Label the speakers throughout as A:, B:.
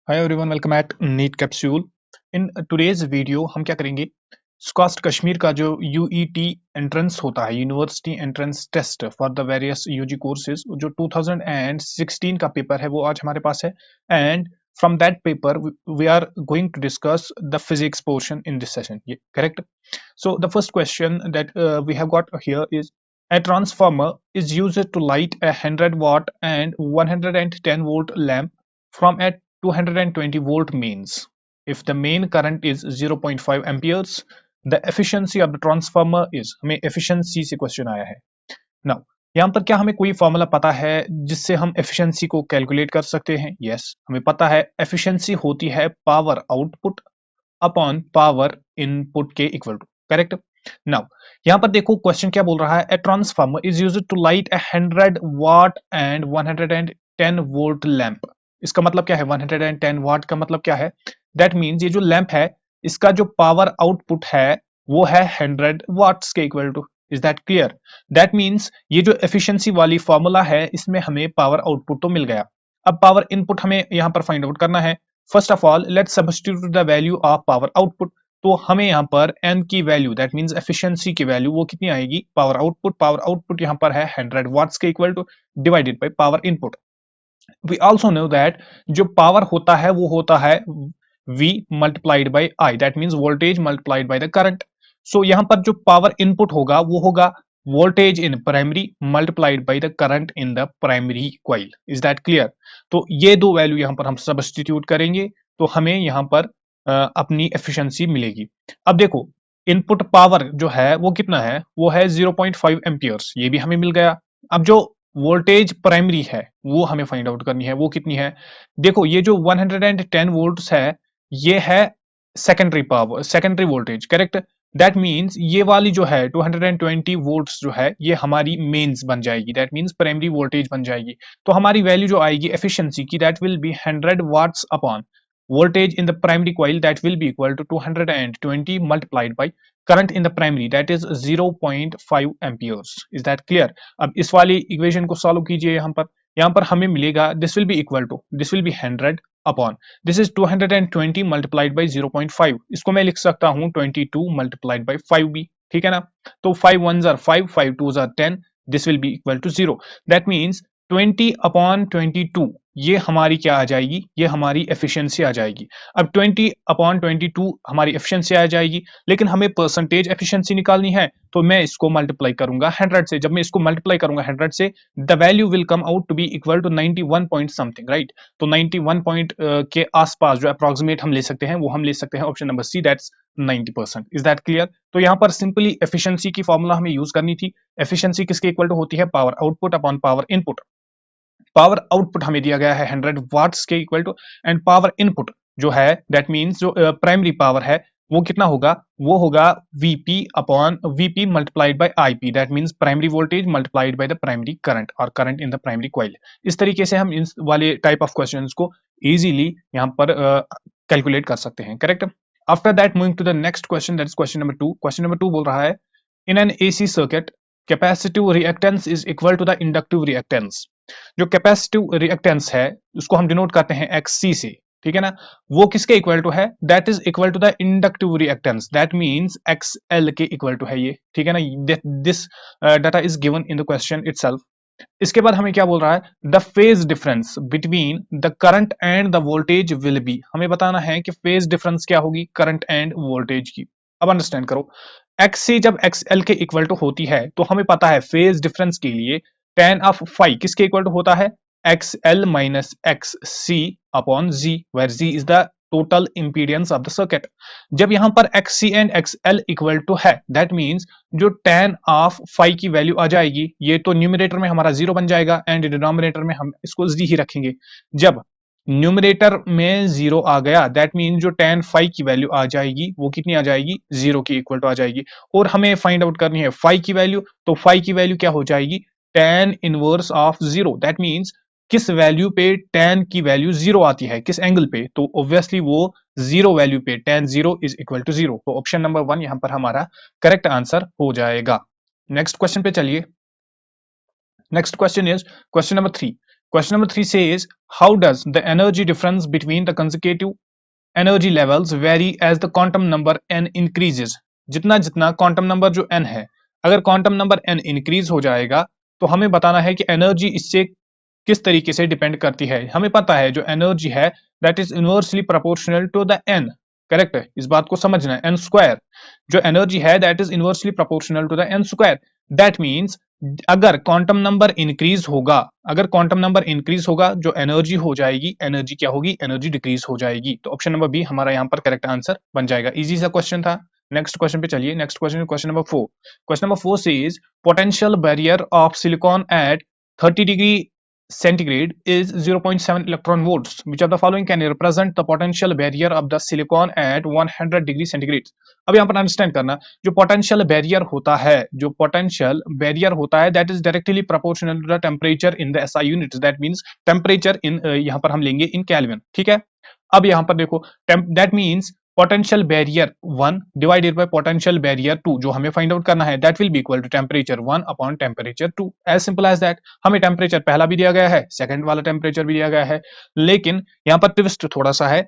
A: Hi everyone, welcome at NEET capsule. In today's video हम क्या करेंगे, स्कॉस्ट कश्मीर का जो यूईटी एंट्रेंस होता है, university entrance test for the various UG courses, जो 2016 का पेपर है वो आज हमारे पास है। And from that paper we are going to discuss the physics portion in this session. ये correct? So the first question that we have got here is a transformer is used to light a 100 watt and 110 volt lamp from a 220 volt mains. If the main current is 0.5 amperes, the efficiency of the transformer is, हमें efficiency से question आया है। Now यहाँ पर क्या हमें कोई formula पता है जिससे हम एफिशिएंसी को कैलकुलेट कर सकते हैं? यस, हमें पता है एफिशिएंसी होती है power output upon power input के इक्वल टू। करेक्ट? नाउ यहां पर देखो क्वेश्चन क्या बोल रहा है, a transformer is used to light a 100 watt and 110 volt lamp. इसका मतलब क्या है? 110 वाट का मतलब क्या है? दैट मींस ये जो लैंप है इसका जो पावर आउटपुट है वो है 100 वाट्स के equal to. Is that clear? That means ये जो एफिशिएंसी वाली फॉर्मूला है इसमें हमें पावर आउटपुट तो मिल गया। अब पावर इनपुट हमें यहां पर फाइंड आउट करना है। First of all let's substitute the value of power output. तो हमें यहाँ पर n की वैल्यू, दैट मींस एफिशिएंसी की वैल्यू, वो कितनी आएगी? पावर आउटपुट यहाँ पर है 100 वाट्स के equal to divided by power input. We also know that जो पावर होता है वो होता है V multiplied by I, that means voltage multiplied by the current. So यहाँ पर जो पावर इनपुट होगा वो होगा voltage in primary multiplied by the current in the primary coil. Is that clear? तो ये दो वैल्यू यहाँ पर हम सब्स्टिट्यूट करेंगे तो हमें यहाँ पर अपनी एफिशिएंसी मिलेगी। अब देखो इनपुट पावर जो है वो कितना है? वो है 0.5 एम्पियर्स, ये भी हमें मिल गया। अब जो वोल्टेज प्राइमरी है वो हमें फाइंड आउट करनी है, वो कितनी है? देखो ये जो 110 वोल्ट्स है ये है secondary power, secondary voltage. Correct? That means ये वाली जो है 220 वोल्ट्स जो है ये हमारी मेंस बन जाएगी, दैट मींस प्राइमरी वोल्टेज बन जाएगी। तो हमारी वैल्यू जो आएगी एफिशिएंसी की, that will be 100 watts upon voltage in the primary coil, that will be equal to 220 multiplied by current in the primary, that is 0.5 amperes. Is that clear? अब इस वाली इक्वेशन को सॉल्व कीजिए। यहाँ पर हमें मिलेगा this will be equal to, this will be 100 upon, this is 220 multiplied by 0.5। इसको मैं लिख सकता हूँ 22 मल्टीप्लाइड बाई 5 भी, ठीक है ना? तो 5 1 जार 5, 5 2 जार 10, this will be equal to 0। That means 20 upon 22 ये हमारी क्या आ जाएगी? ये हमारी एफिशिएंसी आ जाएगी। अब 20 अपॉन 22 हमारी एफिशिएंसी आ जाएगी, लेकिन हमें परसेंटेज एफिशिएंसी निकालनी है तो मैं इसको मल्टीप्लाई करूंगा 100 से। जब मैं इसको मल्टीप्लाई करूंगा 100 से, the value will come out to be equal to 91 point something, right? तो 91 पॉइंट के आसपास जो अप्रोक्सीमेट हम ले सकते हैं वो हम ले सकते हैं option number C, that's 90%। Is that clear? तो यहाँ पर सिंपली एफिशिएंसी की फॉर्मूला हमें यूज करनी थी। एफिशिएंसी किसके इक्वल टू होती है? Power output upon power input. Power output हमें दिया गया है 100 वाट्स के equal to, and power input जो है दैट मींस जो प्राइमरी पावर है वो कितना होगा? वो होगा Vp upon Vp multiplied by Ip, that means primary voltage multiplied by the primary current और current in the primary coil. इस तरीके से हम इस वाले टाइप ऑफ क्वेश्चंस को इजीली यहाँ पर कैलकुलेट कर सकते हैं। Correct? After that moving to the next question, that is question number 2। Question number 2 बोल रहा है, in an AC circuit capacitive reactance is equal to the inductive reactance. जो कैपेसिटिव रिएक्टेंस है उसको हम डिनोट करते हैं XC से, ठीक है ना? वो किसके इक्वल टू है? That is equal to the inductive reactance, that means XL के इक्वल टू है ये, ठीक है ना? This data is given in the question itself. इसके बाद हमें क्या बोल रहा है? The phase difference between the current and the voltage will be. हमें बताना है कि फेज डिफरेंस क्या होगी करंट एंड वोल्टेज की। अब अंडरस्टैंड करो, XC जब XL के इक्वल टू होती है तो हमें पता है फेज डिफरेंस के लिए tan ऑफ फाई किसके इक्वल टू होता है? XL minus XC upon Z, where Z is the total impedance of the circuit. जब यहां पर XC and XL equal to है, दैट मींस जो tan ऑफ फाई की वैल्यू आ जाएगी ये तो न्यूमरेटर में हमारा 0 बन जाएगा एंड डिनोमिनेटर में हम इसको Z ही रखेंगे। जब न्यूमरेटर में 0 आ गया दैट मीन जो tan फाई की वैल्यू आ जाएगी वो कितनी आ जाएगी? 0 की इक्वल टू आ जाएगी। और हमें फाइंड आउट करनी है फाई की वैल्यू, तो फाई की वैल्यू क्या हो जाएगी? tan inverse of 0, that means किस वैल्यू पे tan की वैल्यू 0 आती है, किस एंगल पे? तो ऑब्वियसली वो 0 वैल्यू पे tan 0 इज इक्वल टू 0। तो ऑप्शन नंबर 1 यहां पर हमारा करेक्ट आंसर हो जाएगा। नेक्स्ट क्वेश्चन पे चलिए। Next question is question number 3। Question number 3 says, how does the energy difference between the consecutive energy levels vary as the quantum number n increases? जितना जितना quantum number जो n है, अगर quantum number n increase हो जाएगा तो हमें बताना है कि एनर्जी इससे किस तरीके से डिपेंड करती है। हमें पता है जो एनर्जी है that is inversely proportional to the n, correct है, इस बात को समझना है। एन स्क्वायर जो एनर्जी है that is inversely proportional to the n square. That means अगर क्वांटम नंबर इंक्रीज होगा, अगर क्वांटम नंबर इंक्रीज होगा जो एनर्जी हो जाएगी, एनर्जी क्या होगी, एनर्जी डिक्रीज हो जाएगी। तो ऑप्शन नंबर बी हमारा यहाँ पर करेक्ट आंसर बन जाएगा। इजी सा क्वेश्चन था। नेक्स्ट क्वेश्चन पे चलिए। Next question, question number 4। Question number 4 says potential barrier of silicon at 30 degree centigrade is 0.7 electron volts. Which of the following can represent the potential barrier of the silicon at 100 degree centigrade? अब यहाँ पर understand करना, जो potential barrier होता है, जो potential barrier होता है that is directly proportional to the temperature in the SI units. That means temperature in, यहाँ पर हम लेंगे इन केल्विन, ठीक है। अब यहाँ पर देखो that means potential barrier 1 divided by potential barrier 2 जो हमें फाइंड आउट करना है that will be equal to temperature 1 upon temperature 2। As simple as that. हमें टेम्परेचर पहला भी दिया गया है, सेकंड वाला टेम्परेचर भी दिया गया है, लेकिन यहाँ पर ट्विस्ट थोड़ा सा है।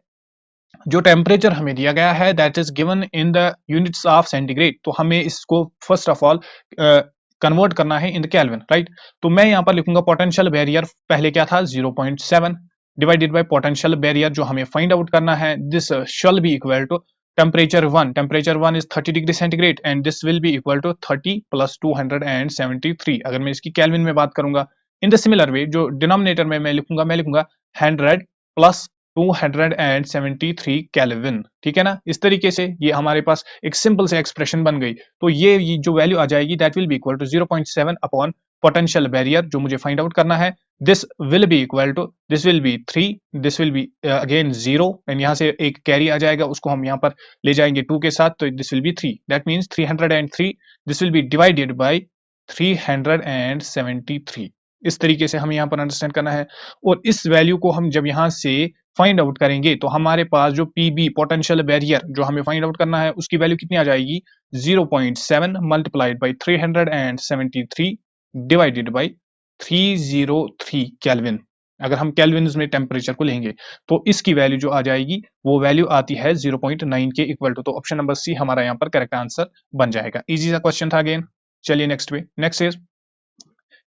A: जो टेम्परेचर हमें दिया गया है that is given in the units of centigrade, तो हमें इसको फर्स्ट ऑफ ऑल कन्वर्ट करना है इन द केल्विन, राइट। तो मैं यहाँ पर लिखूंगा पोटेंशियल बैरियर पहले क्या था 0.7 डिवाइडेड बाय पोटेंशियल बैरियर जो हमें फाइंड आउट करना है this shall be equal to temperature 1, temperature 1 is 30 degree centigrade and this will be equal to 30 plus 273। अगर मैं इसकी केल्विन में बात करूंगा इन द सिमिलर वे जो डिनोमिनेटर में मैं लिखूंगा 100 प्लस 273 केल्विन, ठीक है ना। इस तरीके से ये हमारे पास एक सिंपल से एक्सप्रेशन बन गई। तो ये जो वैल्यू आ जाएगी that will be equal to 0.7 upon potential barrier जो मुझे फाइंड आउट करना है, this will be equal to, this will be 3, this will be again 0 and यहाँ से एक कैरी आ जाएगा, उसको हम यहाँ पर ले जाएंगे 2 के साथ, तो this will be 3। That means 303, this will be divided by 373। इस तरीके से हमें यहाँ पर अंडरस्टैंड करना है। और इस वैल्यू को हम जब यहाँ से फाइंड आउट करेंगे तो हमारे पास जो पीबी पोटेंशियल बैरियर जो हमें फाइंड आउट करना है उसकी वैल्यू कितनी आ जाएगी 0.7 multiplied by 373 divided by 303 kelvin. अगर हम केल्विन में टेम्परेचर को लेंगे तो इसकी वैल्यू जो आ जाएगी वो वैल्यू आती है 0.9 के इक्वल टू। तो ऑप्शन नंबर सी हमारा यहाँ पर करेक्ट आंसर बन जाएगा। इजी सा क्वेश्चन था अगेन। चलिए नेक्स्ट पे। Next is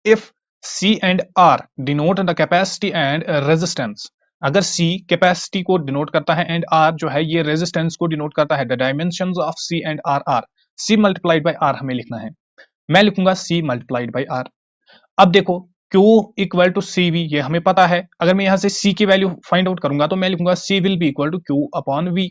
A: if C and R denote the capacity and resistance। अगर C कैपेसिटी को डिनोट करता है एंड R जो है ये रेजिस्टेंस को डिनोट करता है, the dimensions of C and R are C multiplied by R हमें लिखना है। मैं लिखूंगा C मल्टीप्लाइड बाय R। अब देखो Q इक्वल टू CV ये हमें पता है। अगर मैं यहाँ से C की वैल्यू फाइंड आउट करूंगा तो मैं लिखूंगा C will be equal to Q upon V।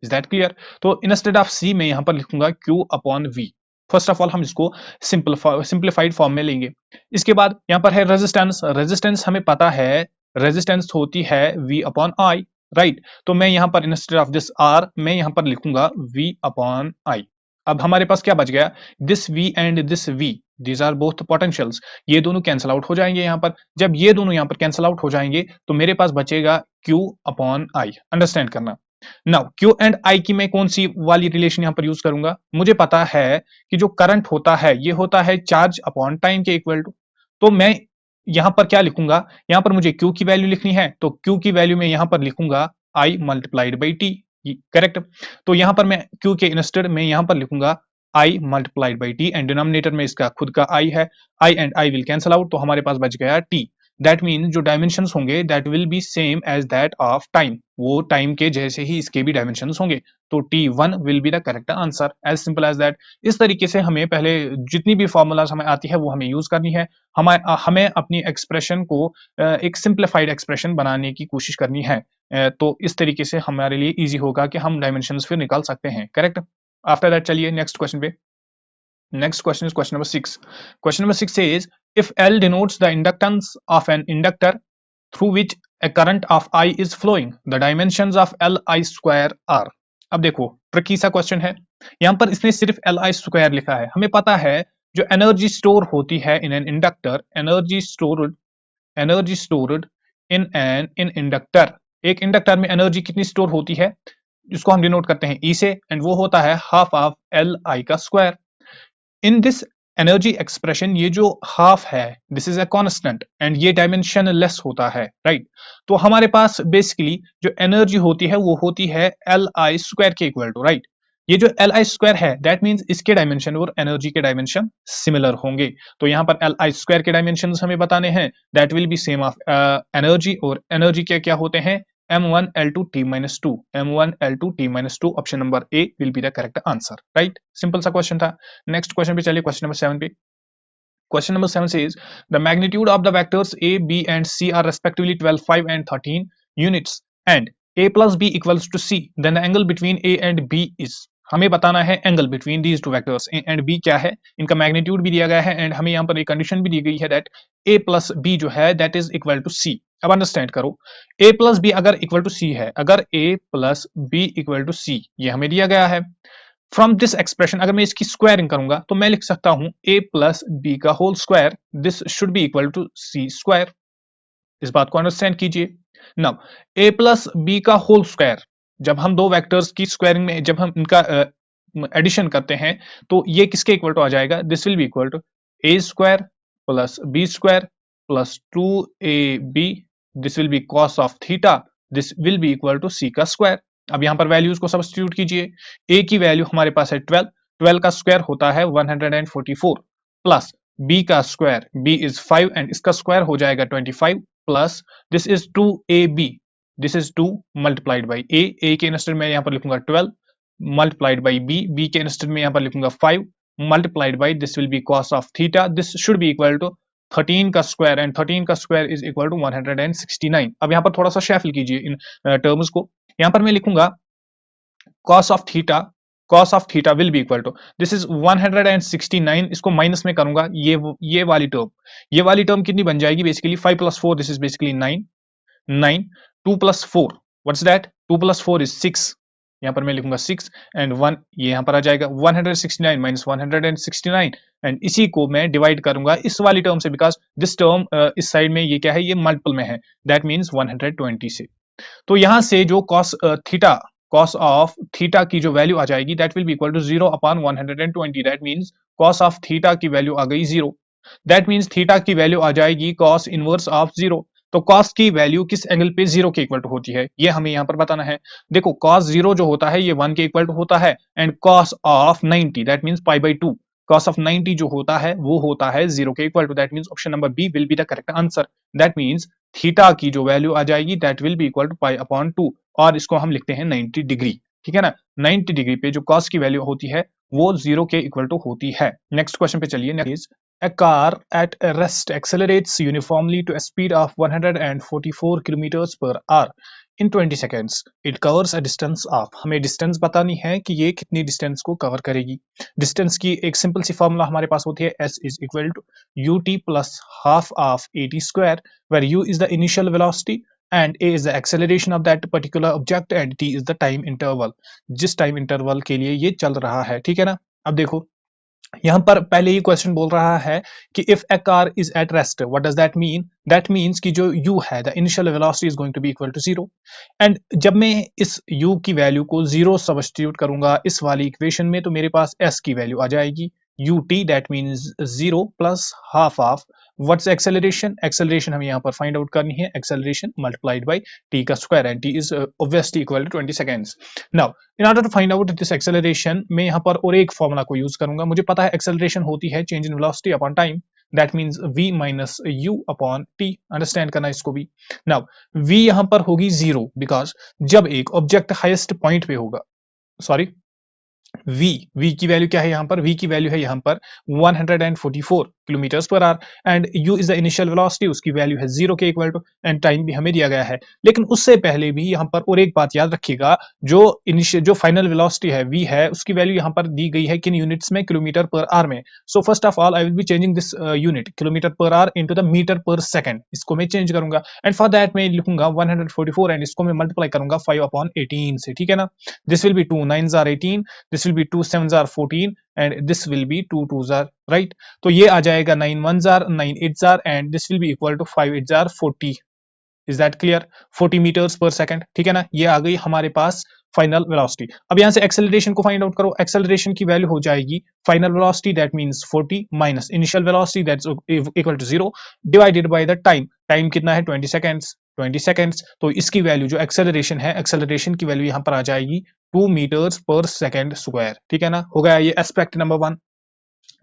A: Is that clear? तो इंस्टेड ऑफ C मैं यहाँ पर लिखूंगा Q upon V। First of all हम इसको सिंप्लीफाइड फॉर्म में लेंगे। इसके बाद यहाँ पर है रेजिस्टेंस। रेजिस्टेंस हमें पता है रेजिस्टेंस होती है V अपॉन I, राइट। तो मैं यहाँ पर इंस्टेड ऑफ दिस R मैं यहाँ पर लिखूंगा V अपॉन I। अब हमारे पास क्या बच गया, this V and this V these are both potentials, ये दोनों कैंसिल आउट हो जाएंगे। यहाँ पर जब ये दोनों यहाँ पर कैंसिल आउट हो जाएंगे तो मेरे पास बचेगा Q अपॉन I। अंडरस्टैंड करना। नाउ Q एंड I की मैं कौन सी वाली रिलेशन यहाँ पर यूज करूंगा, मुझे पता है कि जो करंट होता है ये होता है चार्ज अपॉन टाइम के इक्वल टू। तो मैं यहाँ पर क्या लिखूंगा, यहाँ पर मुझे Q की वैल्यू लिखनी है तो Q की वैल्यू में यहाँ पर लिखूंगा I multiplied by T, correct. तो यहाँ पर मैं Q के इंस्टेड में यहाँ पर लिखूंगा I multiplied by T and denominator में इसका खुद का I है, I and I will cancel out, तो हमारे पास बच गया T। दैट मीन जो डायमेंशंस होंगे that will be same as that of time, वो टाइम के जैसे ही इसके भी डायमेंशंस होंगे, तो T1 will be the correct answer. As simple as that. इस तरीके से हमें पहले जितनी भी फॉर्मूलाज हमें आती है वो हमें यूज करनी है। हमें अपनी एक्सप्रेशन को एक सिंप्लीफाइड एक्सप्रेशन बनाने की कोशिश करनी है, तो इस तरीके से हमारे लिए इजी होगा कि हम डायमेंशंस फिर निकाल सकते हैं, करेक्ट। आफ्टर दैट चलिए नेक्स्ट क्वेश्चन पे। Next question is question number 6. Question number 6 says, if L denotes the inductance of an inductor through which a current of I is flowing, the dimensions of Li square are। अब देखो tricky सा question है, यहाँ पर इसने सिर्फ Li square लिखा है। हमें पता है जो एनर्जी स्टोर होती है in an inductor, energy stored in an inductor, एक इंडक्टर में एनर्जी कितनी स्टोर होती है जिसको हम डिनोट करते हैं E से, एंड वो होता है हाफ ऑफ Li का square. In this energy expression ये जो हाफ है this is a constant and ये डायमेंशन लेस होता है, राइट। तो हमारे पास बेसिकली जो एनर्जी होती है वो होती है एल आई स्क्वायर के इक्वल टू, राइट। ये जो एल आई स्क्वायर है दैट मीन्स इसके डायमेंशन और एनर्जी के डायमेंशन सिमिलर होंगे। तो यहाँ पर एल आई स्क्वायर के डायमेंशन हमें बताने हैं, that will be same of energy, और एनर्जी के क्या होते हैं m1 l2 t minus 2, m1 l2 t minus 2, option number A will be the correct answer, right. Simple सा क्वेश्चन था। नेक्स्ट क्वेश्चन पे चलिए, क्वेश्चन नंबर 7 पे। Question number 7 says the magnitude of the vectors a, b and c are respectively 12, 5 and 13 units and a plus b equals to c. Then the angle between a and b is, हमें बताना है angle between these two vectors A and B क्या है, इनका magnitude भी दिया गया है एंड हमें यहाँ पर एक कंडीशन भी दी गई है दैट a प्लस बी जो है that is equal to c। अब अंडरस्टैंड करो, a प्लस बी अगर इक्वल टू c है, अगर a plus B equal to c ये हमें दिया गया है, फ्रॉम दिस एक्सप्रेशन अगर मैं इसकी स्क्वायरिंग करूंगा तो मैं लिख सकता हूं a प्लस बी का whole square, this should be equal to C square. इस बात को अंडरस्टैंड कीजिए। नाउ a प्लस बी का होल स्क्वायर, जब हम दो वेक्टर्स की स्क्वायरिंग में जब हम इनका एडिशन करते हैं तो ये किसके इक्वल टू आ जाएगा, this will be equal to a square plus B square plus 2ab, this will be cos of theta, this will be equal to c का स्क्वायर। अब यहां पर वैल्यूज को सब्स्टिट्यूट कीजिए। a की वैल्यू हमारे पास है 12, 12 का स्क्वायर होता है 144 प्लस b का स्क्वायर, b इज 5 एंड इसका स्क्वायर हो जाएगा 25 plus this is 2ab, this is 2 multiplied by a के इंस्टेड में यहां पर लिखूंगा 12 मल्टीप्लाइड बाई b के इंस्टेड में यहां पर लिखूंगा 5 multiplied by this will be cos of theta, this should be equal to 13 का स्क्वायर एंड 13 का स्क्वायर इज इक्वल टू 169। अब यहां पर थोड़ा सा शैफल कीजिए इन टर्म्स को। यहां पर मैं लिखूंगा cos of theta will be equal to this is 169, इसको माइनस में करूंगा ये वाली टर्म कितनी बन जाएगी basically 5 plus 4, this is basically 9, 2 plus 4 what's that, 2 plus 4 is 6, यहां पर मैं लिखूंगा 6 एंड 1 ये यहां पर आ जाएगा 169 माइनस 169 एंड इसी को मैं डिवाइड करूंगा इस वाली टर्म से, बिकॉज दिस टर्म इस साइड में ये क्या है, ये मल्टीपल में है, दैट मींस 120 से। तो यहां से जो cos ऑफ थीटा की जो वैल्यू आ जाएगी that will be equal to 0 upon 120, that means cos of theta की वैल्यू आ गई 0, दैट मींस थीटा की वैल्यू आ जाएगी cos इनवर्स ऑफ 0। तो cos की वैल्यू किस एंगल पे 0 के इक्वल टू होती है ये हमें यहां पर बताना है। देखो cos 0 जो होता है ये 1 के इक्वल टू होता है and cos of 90 that means pi by 2, cos of 90 जो होता है वो होता है 0 के equal to, that means option number B will be the correct answer. That means theta की जो वैल्यू आ जाएगी that will be equal to pi upon 2 और इसको हम लिखते हैं 90 डिग्री, ठीक है ना। 90 डिग्री पे जो cos की वैल्यू होती है वो 0 के इक्वल टू होती है। नेक्स्ट क्वेश्चन पे चलिए। Next, a car at rest accelerates uniformly to a speed of 144 kilometers per hour in 20 seconds. It covers a distance of, हमें डिस्टेंस बतानी है कि ये कितनी डिस्टेंस को कवर करेगी। डिस्टेंस की एक सिंपल सी फॉर्मूला हमारे पास होती है s is equal to ut plus half of at square, where u is the initial velocity and a is the acceleration of that particular object and t is the time interval, जिस time interval के लिए ये चल रहा है, ठीक है ना। अब देखो यहां पर पहले ही क्वेश्चन बोल रहा है कि if a car is at rest, what does that mean, that means कि जो u है the initial velocity is going to be equal to 0 and जब मैं इस u की वैल्यू को 0 सब्स्टिट्यूट करूंगा इस वाली इक्वेशन में तो मेरे पास s की वैल्यू आ जाएगी ut, that means 0 plus half of what's acceleration, acceleration हमें यहाँ पर फाइंड आउट करनी है, एक्सेलरेशन मल्टीप्लाइड बाय t का square and t is obviously equal to 20 seconds. Now in order to find out this acceleration मैं यहाँ पर और एक फॉर्मूला को यूज करूंगा। मुझे पता है एक्सेलरेशन होती है change in velocity upon time, that means v minus u upon t, understand करना इसको भी। नाउ v यहाँ पर होगी 0 बिकॉज जब एक ऑब्जेक्ट हाईएस्ट पॉइंट पे होगा, सॉरी v की वैल्यू क्या है यहाँ पर, v की वैल्यू है यहाँ पर 144 kilometres per hour and u is the initial velocity, उसकी वैल्यू है 0 के इक्वल टू एंड टाइम भी हमें दिया गया है। लेकिन उससे पहले भी यहाँ पर और एक बात याद रखिएगा, जो फाइनल वेलोसिटी है v है उसकी वैल्यू यहाँ पर दी गई है किन यूनिट्स में, किलोमीटर पर आवर में। So first of all I will be changing this unit kilometre per hour into the metre per second, इसको मैं चेंज करूंगा एंड फॉर दैट मैं लिखूंगा 144 एंड इसको मैं मल्टीप्लाई करूंगा 5 अपॉन 18 से, ठीक है ना। This will be 2 9s are 18, this will be 2 7s are 14 and this will be 2 2s are, right। तो ये आ जाएगा 9 1s are 9 8s are and this will be equal to 5 8s are 40, is that clear, 40 meters per second, ठीक है ना। ये आ गई हमारे पास फाइनल वेलोसिटी। अब यहाँ से एक्सेलरेशन को फाइंड आउट करो। एक्सेलरेशन की वैल्यू हो जाएगी final velocity that means 40 minus initial velocity that's equal to 0 divided by the time. Time कितना है 20 सेकेंड्स। तो इसकी वैल्यू जो एक्सेलरेशन है, एक्सेलरेशन की वैल्यू यहाँ पर आ जाएगी 2 मीटर्स पर सेकेंड स्क्वायर। ठीक है ना, हो गया ये एस्पेक्ट नंबर 1।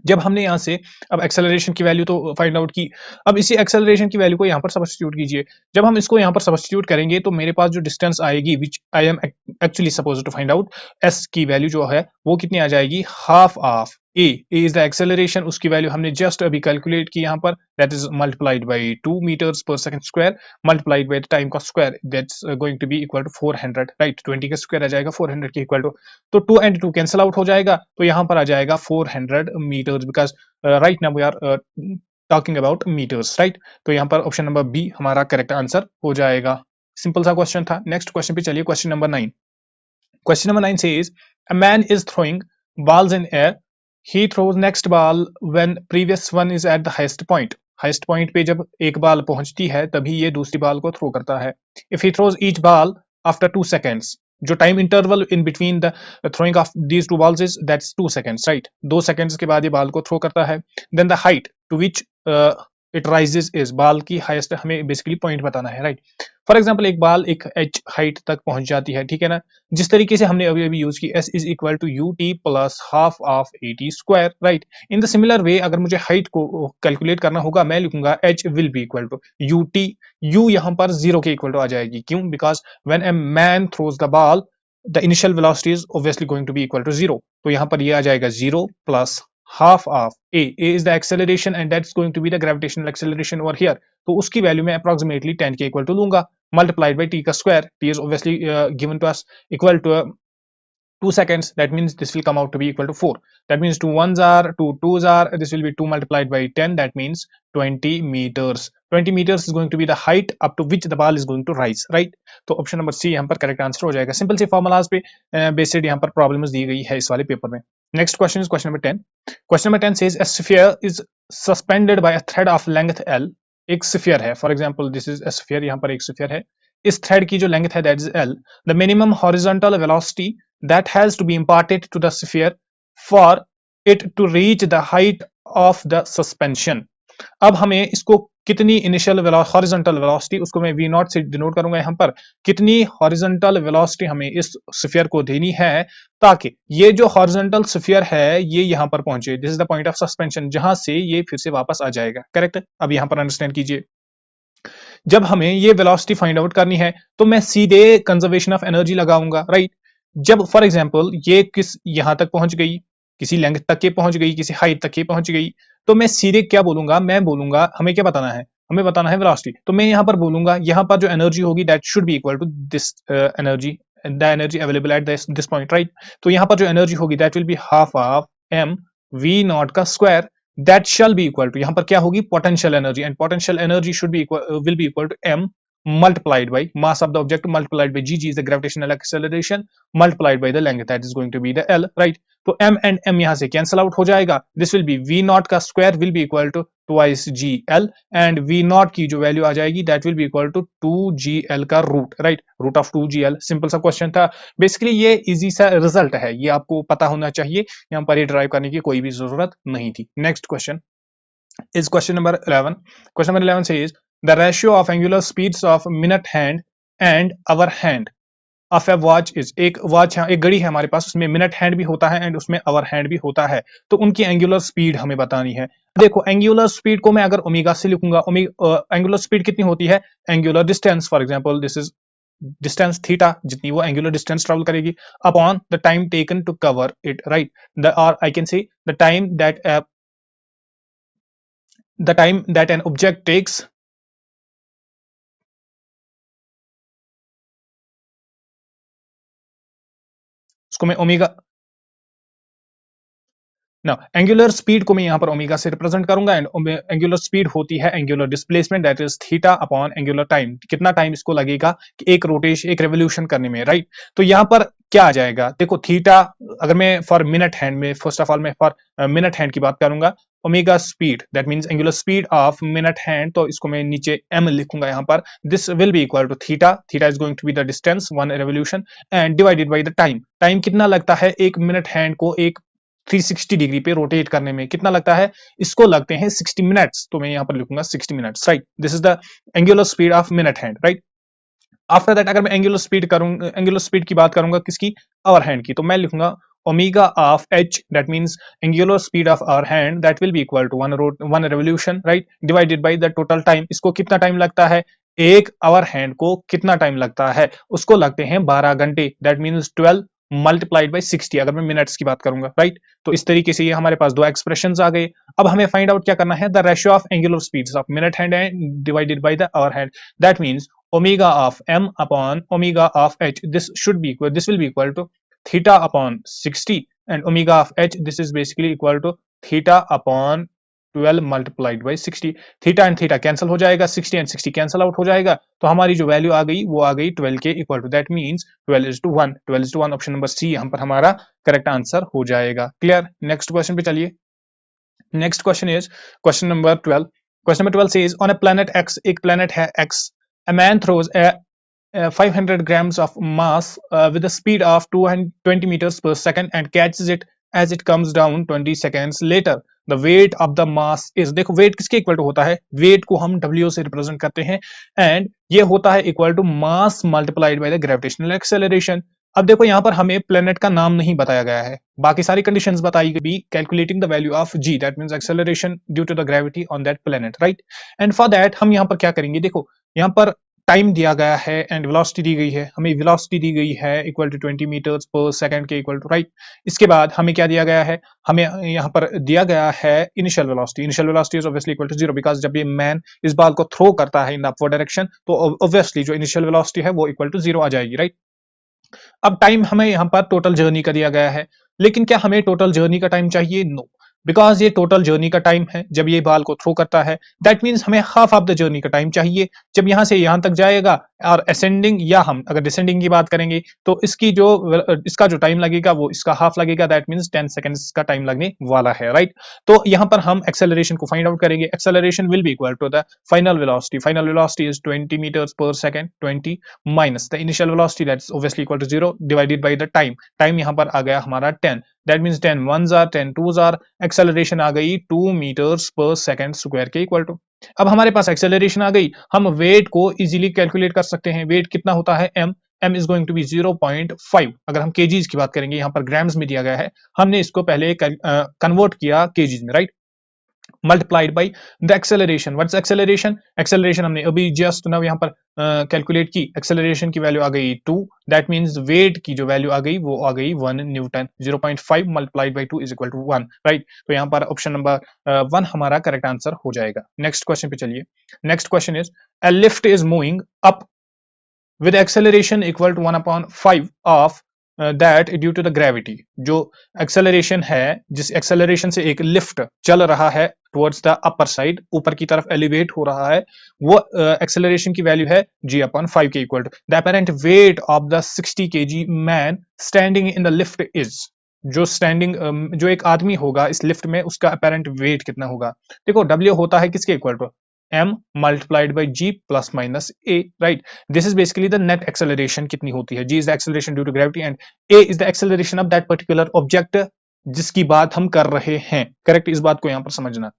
A: जब हमने यहां से अब एक्सेलरेशन की वैल्यू तो फाइंड आउट की, अब इसी एक्सेलरेशन की वैल्यू को यहां पर सब्स्टिट्यूट कीजिए। जब हम इसको यहां पर सब्स्टिट्यूट करेंगे तो मेरे पास जो डिस्टेंस आएगी which I am actually suppose to find out, S की वैल्यू जो है वो कितनी आ जाएगी, half of A is the acceleration. उसकी वैल्यू हमने जस्ट अभी कैलकुलेट की यहां पर, that is multiplied by 2 meters per second square multiplied by the time का square, that's going to be equal to 400, right. 20 का स्क्वायर आ जाएगा 400 के इक्वल टू, तो 2 एंड 2 कैंसिल आउट हो जाएगा, तो यहां पर आ जाएगा 400 metres, because right now we are talking about metres, right. तो यहां पर ऑप्शन नंबर बी हमारा करेक्ट आंसर हो जाएगा। सिंपल सा क्वेश्चन था। नेक्स्ट क्वेश्चन पे चलिए, question number 9। Question number 9 says, a man is throwing balls in air. He throws next ball when previous one is at the highest point. Highest point पे जब एक बाल पहुंचती है तभी ये दूसरी बाल को थ्रो करता है। If he throws each ball after 2 seconds, जो time interval in between the throwing of these two balls is that's 2 seconds, right. 2 seconds के बाद ये बाल को थ्रो करता है। Then the height to which it rises is, ball की heist हमें बेसिकली पॉइंट बताना है, राइट। फॉर एग्जाम्पल एक बाल एक एच हाइट तक पहुंच जाती है, ठीक है ना, जिस तरीके से हमने अभी अभी यूज की, S is equal to U T plus half of A T square, right. In the similar way अगर मुझे हाइट को कैलकुलेट करना होगा, मैं लिखूंगा H will be equal to U T. U यहाँ पर 0 के इक्वल टू आ जाएगी, क्यों, because when a man throws the ball the initial velocity is obviously going to be equal to 0, तो यहाँ पर ये आ जाएगा 0 plus half of a is the acceleration and that's going to be the gravitational acceleration over here, तो उसकी value में approximately 10 के इक्वल टू लूंगा multiplied by t का square, t is obviously given to us equal to 2 seconds, that means this will come out to be equal to 4, that means 2 ones are 2 twos are, this will be 2 multiplied by 10, that means 20 meters. 20 meters is going to be the height up to which the ball is going to rise, right। तो option number C यहाँ पर correct answer हो जाएगा। Simple सी formulas पे based यहाँ पर problems दी गई है इस वाले पेपर में। Next question is question number 10। Question number 10 says a sphere is suspended by a thread of length L। एक स्फीयर है, for example this is a sphere, यहाँ पर एक स्फीयर है, इस थ्रेड की जो लेंथ है that is L, the minimum horizontal velocity that has to be imparted to the sphere for it to reach the height of the suspension। अब हमें इसको कितनी इनिशियल हॉरिजॉन्टल वेलोसिटी, उसको मैं v नॉट से डिनोट करूंगा यहाँ पर, कितनी हॉरिजॉन्टल वेलोसिटी हमें इस स्फीयर को देनी है ताकि ये जो हॉरिजॉन्टल स्फीयर है ये यहाँ पर पहुंचे। This is the point of suspension, जहां से ये फिर से वापस आ जाएगा, करेक्ट। अब यहाँ पर अंडरस्टैंड कीजिए, जब हमें ये वेलोसिटी फाइंड आउट करनी है तो मैं सीधे कंजर्वेशन ऑफ एनर्जी लगाऊंगा, राइट। जब फॉर एग्जांपल ये किस यहां तक पहुंच गई, किसी लेंथ तक के पहुंच गई, किसी हाइट तक के पहुंच गई, तो मैं सीधे क्या बोलूंगा, मैं बोलूंगा हमें क्या बताना है, हमें बताना है वेलोसिटी, तो मैं यहां पर बोलूंगा यहां पर जो एनर्जी होगी that should be equal to this energy, the energy available at this point, right. तो यहां पर जो एनर्जी होगी that will be half of M V not का square, that shall be equal to, यहां पर क्या होगी, potential energy, and potential energy should be equal will be equal to M multiplied by mass of the object multiplied by gg is the gravitational acceleration multiplied by the length that is going to be the L, right। तो m and m यहां से cancel out हो जाएगा, this will be v naught का square will be equal to twice gl and v naught की जो value आ जाएगी that will be equal to 2gl का root, right, root of 2gl। Simple सा क्वेश्चन था, बेसिकली ये इजी सा रिजल्ट है, ये आपको पता होना चाहिए, यहाँ पर ये ड्राइव करने की कोई भी जरूरत नहीं थी। Next question is question number 11। question number 11 says the ratio of angular speeds of minute hand and hour hand of a watch is, एक वॉच एक घड़ी है हमारे पास, उसमें मिनट हैंड भी होता है एंड उसमें आवर हैंड भी होता है, तो उनकी एंगुलर स्पीड हमें बतानी है। देखो एंगुलर स्पीड को मैं अगर ओमेगा से लिखूंगा, एंगुलर स्पीड कितनी होती है, angular distance, for example this is distance theta, जितनी वो एंगुलर डिस्टेंस ट्रेवल करेगी upon the time taken to cover it, right, the और I can say the time that the time that an object takes उसको मैं omega, ना angular speed को मैं यहां पर ओमेगा से रिप्रेजेंट करूंगा एंड एंगुलर स्पीड होती है angular displacement that is theta upon angular time, कितना टाइम इसको लगेगा कि एक रोटेशन एक रेवोल्यूशन करने में, राइट। तो यहां पर क्या आ जाएगा? देखो थीटा, अगर मैं फॉर मिनट हैंड में, फर्स्ट ऑफ ऑल मैं फॉर मिनट हैंड की बात करूंगा, omega speed that means angular speed of minute hand, तो इसको मैं नीचे m लिखूंगा यहाँ पर, this will be equal to theta, theta is going to be the distance one revolution and divided by the time, time कितना लगता है एक मिनट हैंड को एक 360 डिग्री पे रोटेट करने में, कितना लगता है? इसको लगते हैं 60 मिनट्स, तो मैं यहाँ पर लिखूंगा 60 minutes, right? This is the angular speed of minute hand, right? After that अगर मैं एंगुलर स्पीड करूंगा, एंगुलर स्पीड की बात करूंगा किसकी? आवर हैंड की, तो मैं लिखूंगा omega of h, that means angular speed of hour hand, that will be equal to one revolution, right, divided by the total time. इसको कितना टाइम लगता है? एक आवर हैंड को कितना टाइम लगता है? उसको लगते हैं 12 घंटे, दैट मींस 12 मल्टीप्लाइड बाय 60 अगर मैं मिनट्स की बात करूंगा, राइट? तो इस तरीके से ये हमारे पास दो एक्सप्रेशंस आ गए। अब हमें फाइंड आउट क्या करना है? The ratio of angular speeds of minute hand and divided by the hour hand, that means omega of m upon omega of h, this will be equal to theta upon 60 and omega of h, this is basically equal to theta upon 12 multiplied by 60। Theta and theta cancel हो जाएगा, 60 and 60 cancel out हो जाएगा, तो हमारी जो value आ गई वो आ गई 12 के equal to, that means 12:1, 12:1 option number C यहाँ पर हमारा करेक्ट आंसर हो जाएगा। क्लियर? नेक्स्ट क्वेश्चन पे चलिए। Next question is question number 12। Question number 12 says on a planet x, एक प्लैनेट है x, a man throws a 500 grams of mass with a speed of 220 meters per second and catches it as it comes down 20 seconds later. The weight of the mass is, देखो wait किसके equal to होता है? Wait को हम W से represent करते हैं and ये होता है equal to mass multiplied by the gravitational acceleration. अब देखो यहाँ पर हमें प्लेनेट का नाम नहीं बताया गया है, बाकी सारी कंडीशंस बताई गई, calculating the value of g, that means acceleration due to the gravity on that planet, right? And for that हम यहाँ पर क्या करेंगे? देखो यहाँ पर टाइम दिया गया है एंड वेलोसिटी दी गई है, हमें वेलोसिटी दी गई है equal to 20 meters per second के इक्वल टू, राइट? इसके बाद हमें क्या दिया गया है? हमें यहाँ पर दिया गया है initial velocity, initial velocity is obviously equal to 0 because जब ये मैन इस बॉल को थ्रो करता है इन द अपवर्ड डायरेक्शन, तो ऑब्वियसली जो इनिशियल वेलोसिटी है वो इक्वल टू 0 आ जाएगी, राइट? अब टाइम हमें यहाँ पर टोटल जर्नी का दिया गया है, लेकिन क्या हमें टोटल जर्नी का टाइम चाहिए? नो, बिकॉज ये टोटल जर्नी का टाइम है जब ये बाल को थ्रो करता है, दैट मीन्स हमें हाफ ऑफ द जर्नी का टाइम चाहिए जब यहां से यहां तक जाएगा, और असेंडिंग या हम अगर डिसेंडिंग की बात करेंगे तो इसका जो टाइम लगेगा वो इसका हाफ लगेगा, दैट मीन्स 10 सेकंड्स का टाइम लगने वाला है, राइट? तो यहां पर हम एक्सेलरेशन को फाइंड आउट करेंगे। Acceleration will be equal to the final velocity, final velocity is 20 meters per second, 20 minus the initial velocity that is obviously equal to 0 divided by the time, time यहां पर आ गया हमारा 10, that means 10 1s are 10 2s are, acceleration आ गई 2 meters per second square के equal to. अब हमारे पास एक्सेलरेशन आ गई, हम वेट को इजीली कैलकुलेट कर सकते हैं। वेट कितना होता है? m is going to be 0.5, अगर हम केजीज की बात करेंगे, यहाँ पर ग्राम्स में दिया गया है, हमने इसको पहले कन्वर्ट किया केजीज में, right? multiplied by the acceleration. What's acceleration? Acceleration हमने अभी just now यहाँ पर कैलकुलेट की, acceleration की वैल्यू आ गई 2, that means weight की जो वैल्यू आ गई वो आ गई 1 Newton, 0.5 multiplied by 2 is equal to 1, right? तो यहाँ पर ऑप्शन नंबर 1 हमारा करेक्ट आंसर हो जाएगा। नेक्स्ट क्वेश्चन पे चलिए। Next question is a lift is moving up with acceleration equal to 1/5 of that due to the gravity. जो acceleration है, जिस एक्सेलरेशन से एक लिफ्ट चल रहा है टुवर्ड्स द अपर साइड, ऊपर की तरफ एलिवेट हो रहा है, वो एक्सेलरेशन की वैल्यू है g/5 के equal to the apparent weight of the 60 kg man standing in the lift is. जो स्टैंडिंग जो एक आदमी होगा इस लिफ्ट में, उसका अपरेंट वेट कितना होगा? देखो W होता है किसके equal to? m multiplied by g plus minus a, right? This is basically the net acceleration कितनी होती है? g is the acceleration due to gravity and a is the acceleration of that particular object जिसकी बात हम कर रहे हैं, correct? इस बात को यहां पर समझना।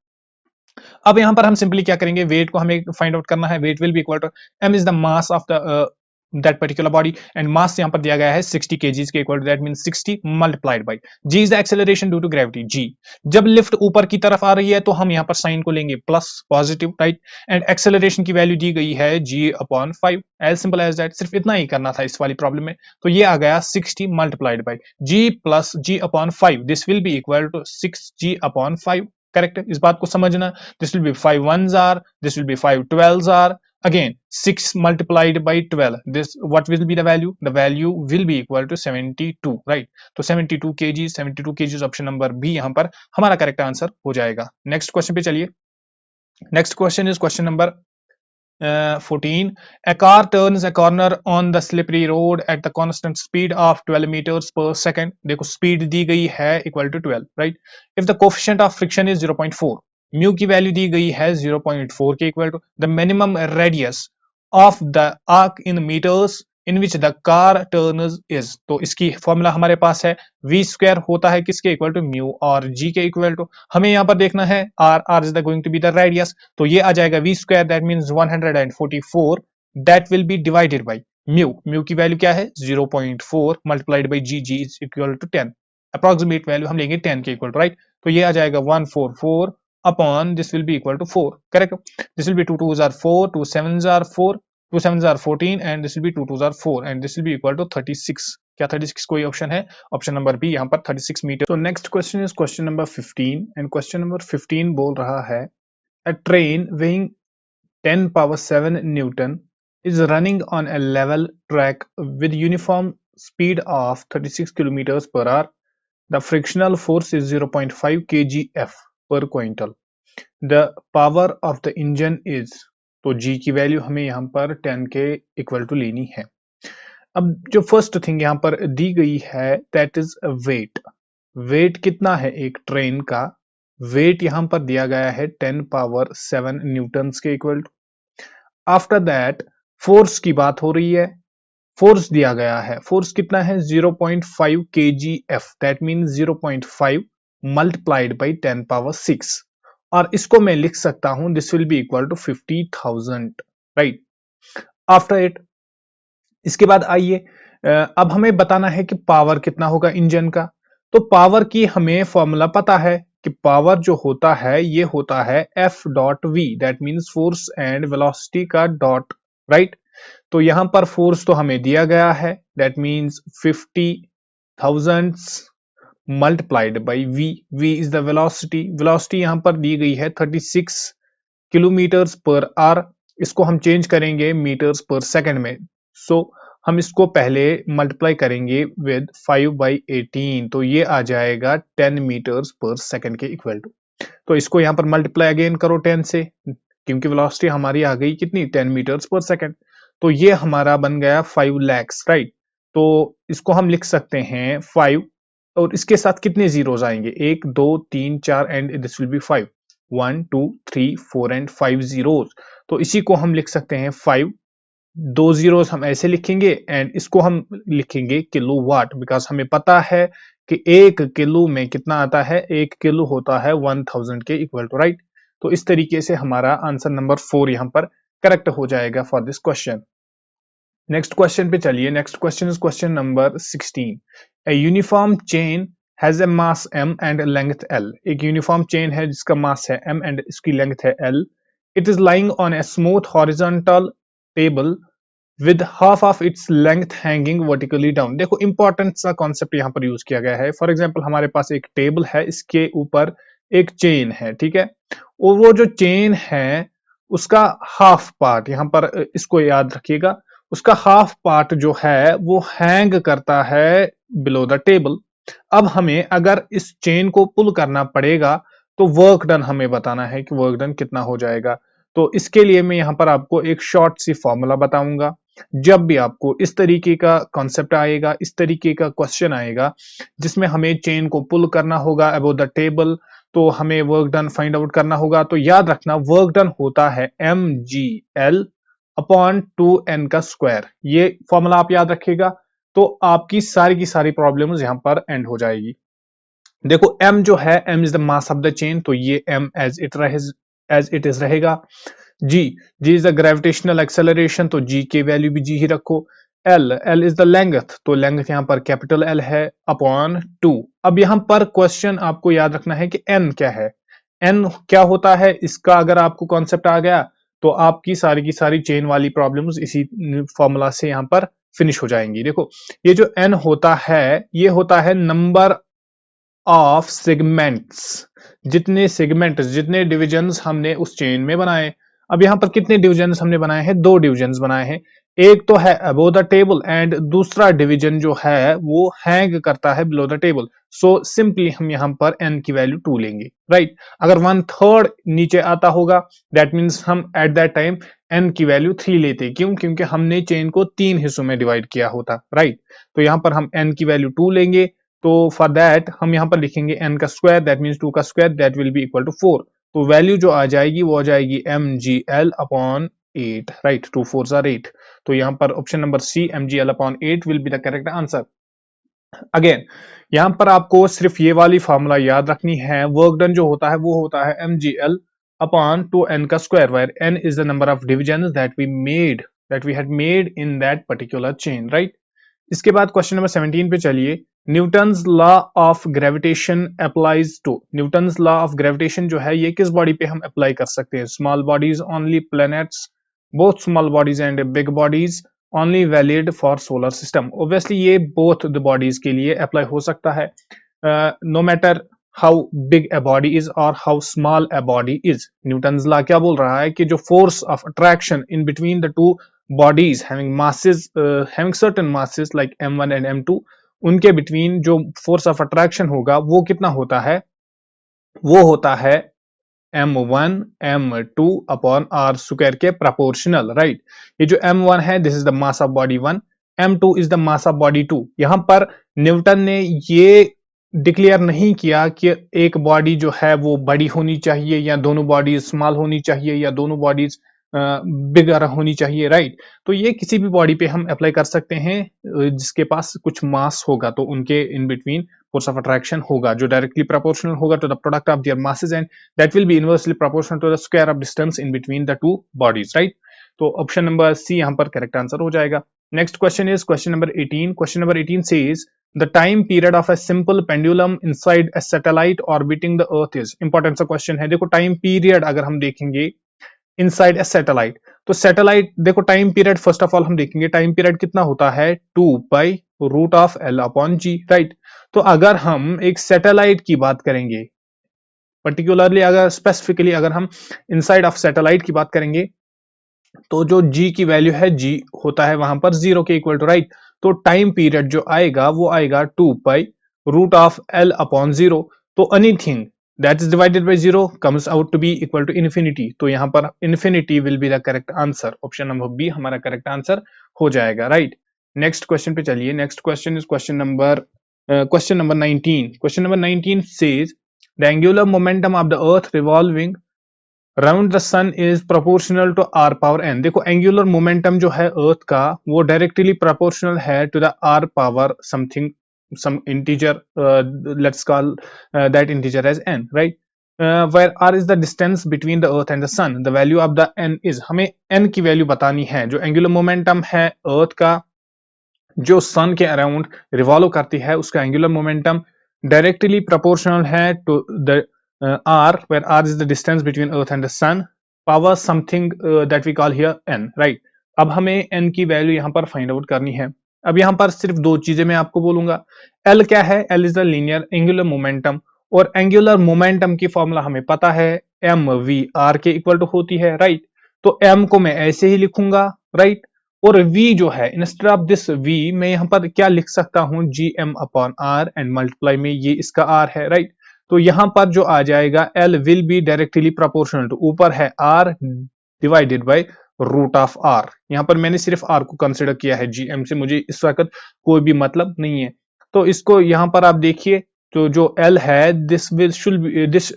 A: अब यहां पर हम सिंपली क्या करेंगे? वेट को हमें फाइंड आउट करना है। Weight will be equal to m is the mass of the that particular body and mass यहां पर दिया गया है 60 kgs के equal to, that means 60 multiplied by g is the acceleration due to gravity. g जब lift ऊपर की तरफ आ रही है तो हम यहां पर साइन को लेंगे plus, positive, right? And acceleration की वैल्यू दी गई है g/5, as simple as that. सिर्फ इतना ही करना था इस वाली प्रॉब्लम में। तो ये आ गया 60 multiplied by g plus g/5, this will be equal to 6g/5, correct? इस बात को समझना। This will be 5 1s are, this will be 5 12s are, again 6 multiplied by 12, this what will be the value? The value will be equal to 72, right? तो 72 kgs, 72 kgs option number B यहां पर हमारा correct answer हो जाएगा। Next question पे चलिए। Next question is question number 14 a car turns a corner on the slippery road at the constant speed of 12 meters per second. देखो speed दी गई है equal to 12, right. If the coefficient of friction is 0.4, mu की value दी गई है 0.4 के equal to the minimum radius of the arc in metres in which the car turns is. तो इसकी फॉर्मूला हमारे पास है v स्क्वायर होता है किसके इक्वल टू म्यू और g के इक्वल टू हमें यहाँ पर देखना है r is the going to be the radius. तो ये आ जाएगा v square that means 144 that will be divided by mu की वैल्यू क्या है 0.4 multiplied by g is equal to 10. Approximate value हम लेंगे 10 के इक्वल टू, राइट. तो ये आ जाएगा 144 upon this will be equal to 4, correct. This will be 2 2s are 4, 2 7s are 4, 2 7s are 14 and this will be 2 2s are 4 and this will be equal to 36. क्या 36 कोई option है? Option number B यहाँ पर 36 metre. तो next question is question number 15 and question number 15 बोल रहा है a train weighing 10 power 7 Newton is running on a level track with uniform speed of 36 kilometers per hour. The frictional force is 0.5 kgf per quintal. The power of the engine is, तो g की value हमें यहाँ पर 10 के equal to लेनी है. अब जो फर्स्ट थिंग यहाँ पर दी गई है दैट इज वेट. वेट कितना है एक ट्रेन का? वेट यहाँ पर दिया गया है 10 पावर 7 न्यूटन्स के equal to. After that force की बात हो रही है. फोर्स दिया गया है. फोर्स कितना है 0.5 kgf that means 0.5 multiplied by 10 power 6 और इसको मैं लिख सकता हूं this will be equal to 50,000, right. After it इसके बाद आइए अब हमें बताना है कि पावर कितना होगा इंजन का. तो पावर की हमें फॉर्मूला पता है कि पावर जो होता है ये होता है F dot V that means force and velocity का डॉट, राइट. तो यहां पर फोर्स तो हमें दिया गया है that means 50,000 multiplied by v is the velocity. Velocity यहां पर दी गई है 36 किलोमीटर्स पर आवर. इसको हम चेंज करेंगे मीटर्स पर सेकंड में. सो हम इसको पहले मल्टीप्लाई करेंगे विद 5/18 तो ये आ जाएगा 10 मीटर्स पर सेकंड के इक्वल टू. तो इसको यहां पर मल्टीप्लाई अगेन करो 10 से क्योंकि वेलोसिटी हमारी आ गई कितनी 10 मीटर्स पर सेकंड. तो ये हमारा बन गया 5 lakhs, राइट. तो इसको हम लिख सकते हैं 5 और इसके साथ कितने जीरोस आएंगे 1 2 3 4 and this will be 5 1 2 3 4 and 5 zeros. तो इसी को हम लिख सकते हैं 5 दो जीरोस हम ऐसे लिखेंगे एंड इसको हम लिखेंगे किलो वाट बिकॉज हमें पता है कि 1 किलो में कितना आता है 1 किलो होता है 1000 के इक्वल टू, राइट. तो इस तरीके से हमारा आंसर नंबर 4 यहां पर करेक्ट हो जाएगा for this question. Next question पे चलिए. Next question is question number 16. A uniform chain has a mass m and length l. एक यूनिफॉर्म चेन है जिसका मास है m एंड इसकी लेंथ है l. It is lying on a smooth horizontal table with half of its length hanging vertically down. देखो important सा concept यहाँ पर यूज किया गया है. फॉर एग्जांपल हमारे पास एक टेबल है इसके ऊपर एक चेन है, ठीक है. और वो जो चेन है उसका हाफ पार्ट यहाँ पर इसको याद रखिएगा उसका हाफ पार्ट जो है वो हैंग करता है बिलो द टेबल. अब हमें अगर इस चेन को पुल करना पड़ेगा तो वर्क डन हमें बताना है कि वर्क डन कितना हो जाएगा. तो इसके लिए मैं यहाँ पर आपको एक शॉर्ट सी फॉर्मूला बताऊंगा. जब भी आपको इस तरीके का कॉन्सेप्ट आएगा इस तरीके का क्वेश्चन आएगा जिसमें हमें चेन को पुल करना होगा अबाउट द टेबल तो हमें वर्क डन फाइंड आउट करना होगा. तो याद रखना वर्क डन होता है mgl अपॉन 2n का स्क्वायर. ये फॉर्मूला आप याद रखिएगा तो आपकी सारी की सारी प्रॉब्लम्स यहां पर एंड हो जाएगी. देखो m जो है m is the mass of the chain तो ये m एज इट इज रहेगा. g is the gravitational acceleration तो g की वैल्यू भी g ही रखो. l इज द लेंथ तो लेंथ यहां पर कैपिटल L है अपॉन 2. अब यहां पर क्वेश्चन आपको याद रखना है कि n क्या है. n क्या होता है इसका अगर आपको कॉन्सेप्ट आ गया तो आपकी सारी की सारी चेन वाली प्रॉब्लम्स इसी फॉर्मूला से यहां पर फिनिश हो जाएंगी. देखो ये जो n होता है ये होता है नंबर ऑफ सेगमेंट्स, जितने डिविजन्स हमने उस चेन में बनाए. अब यहां पर कितने डिविजन्स हमने बनाए हैं 2 डिविजन्स बनाए हैं. एक तो है अबोव द टेबल एंड दूसरा डिवीजन जो है वो हैंग करता है below the table. So simply हम यहां पर n की वैल्यू 2 लेंगे, राइट. अगर 1/3 नीचे आता होगा दैट मींस हम एट दैट टाइम n की वैल्यू 3 लेते। क्यों? क्योंकि हमने चेन को 3 हिस्सों में डिवाइड किया होता, राइट। तो यहाँ पर हम n की वैल्यू 2 लेंगे, तो फॉर दैट हम यहाँ पर लिखेंगे n का स्क्वायर, दैट मीन्स 2 का square, that will be equal to 4। तो वैल्यू जो आ जाएगी वो आ जाएगी mgl अपॉन 8, राइट। 2 4 आर 8। तो यहाँ पर option number C mgl upon 8 will be the correct answer. Again यहां पर आपको सिर्फ ये वाली फॉर्मूला याद रखनी है। वर्क डन जो होता है वो होता है mgl अपॉन 2n का square, where n is the number of division that we had made in that particular chain, right. इसके बाद क्वेश्चन नंबर 17 पे चलिए। Newton's law of gravitation applies to, Newton's law of gravitation जो है ये किस body पे हम अप्लाई कर सकते हैं? Small bodies only, planets, both small bodies and big bodies, only valid for solar system. Obviously ये बोथ द बॉडीज के लिए अप्लाई हो सकता है, no matter how big a body is और how small a body is. Newton's law क्या बोल रहा है कि जो force of attraction in between the two bodies having masses, having certain masses like m1 and m2, उनके between जो force of attraction होगा वो कितना होता है? वो होता है m1 m2 upon r square के प्रोपोर्शनल, राइट। ये जो m1 है this is the mass of body 1, m2 is the mass of body 2। यहां पर न्यूटन ने ये डिक्लेयर नहीं किया कि एक बॉडी जो है वो बड़ी होनी चाहिए या दोनों बॉडीज स्मॉल होनी चाहिए या दोनों बॉडीज बिगर होनी चाहिए, राइट। तो ये किसी भी बॉडी पे हम अप्लाई कर सकते हैं जिसके पास कुछ मास होगा, तो उनके in between force of attraction होगा जो डायरेक्टली प्रोपोर्शनल होगा to the product of their masses and that will be inversely proportional to the square of distance in between the two bodies, right. तो ऑप्शन नंबर सी यहां पर correct answer हो जाएगा। Next question is question number 18। Question number 18 says the time period of a simple pendulum inside a satellite orbiting the earth is। Important सा question है। देखो time period अगर हम देखेंगे इनसाइड ए सैटेलाइट, तो satellite देखो time period first of all हम देखेंगे टाइम पीरियड कितना होता है 2 pi root of L upon G, right. तो अगर हम एक सैटेलाइट की बात करेंगे, पर्टिकुलरली अगर स्पेसिफिकली अगर हम इनसाइड ऑफ सैटेलाइट की बात करेंगे, तो जो जी की वैल्यू है जी होता है वहां पर 0 के इक्वल टू, राइट। तो टाइम पीरियड जो आएगा वो आएगा 2 pi root of L upon 0। तो anything that is divided by 0 comes out to be equal to infinity। तो यहां पर infinity will be the correct answer। Option number B हमारा करेक्ट आंसर हो जाएगा, राइट। नेक्स्ट क्वेश्चन पे चलिए। Next question is question number 19। Question number 19 says the angular momentum of the earth revolving around the sun is proportional to r power n। देखो angular momentum जो है earth का वो directly proportional है to the r power something some integer, let's call that integer as n, right। where r is the distance between the earth and the sun, the value of the n is, हमें n की value बतानी है। जो angular momentum है earth का जो सन के around revolve करती है उसका एंगुलर मोमेंटम डायरेक्टली प्रोपोर्शनल है to the r, where r is the distance between earth and the sun, power something that we call here n, right। अब हमें n की वैल्यू यहां पर फाइंड आउट करनी है। अब यहां पर सिर्फ दो चीजें मैं आपको बोलूंगा। L क्या है? L is the linear angular momentum, और एंगुलर मोमेंटम की फॉर्मूला हमें पता है mv r के इक्वल टू होती है, राइट। तो m को मैं ऐसे ही लिखूंगा, राइट। और v जो है इंस्टेड ऑफ दिस v मैं यहां पर क्या लिख सकता हूं gm upon r and multiply में ये इसका r है, राइट। तो यहां पर जो आ जाएगा L will be directly proportional to, ऊपर है r divided by root of r। यहां पर मैंने सिर्फ r को कंसिडर किया है, gm से मुझे इस वक्त कोई भी मतलब नहीं है। तो इसको यहां पर आप देखिए, तो जो L है this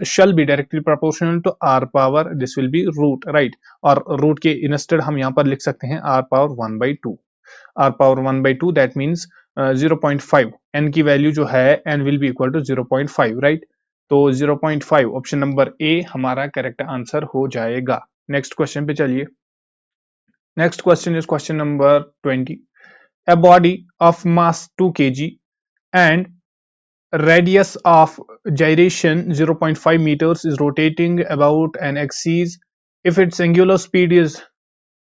A: shall be directly proportional to r power, this will be root, right. और रूट के इंस्टेड हम यहां पर लिख सकते हैं r power 1/2, r power 1/2 that means 0.5। n की वैल्यू जो है n will be equal to 0.5, right. तो 0.5 ऑप्शन नंबर ए हमारा करेक्ट आंसर हो जाएगा। नेक्स्ट क्वेश्चन पे चलिए। Next question is question number 20। A body of mass 2 kg and radius of gyration 0.5 meters is rotating about an axis if its angular speed is,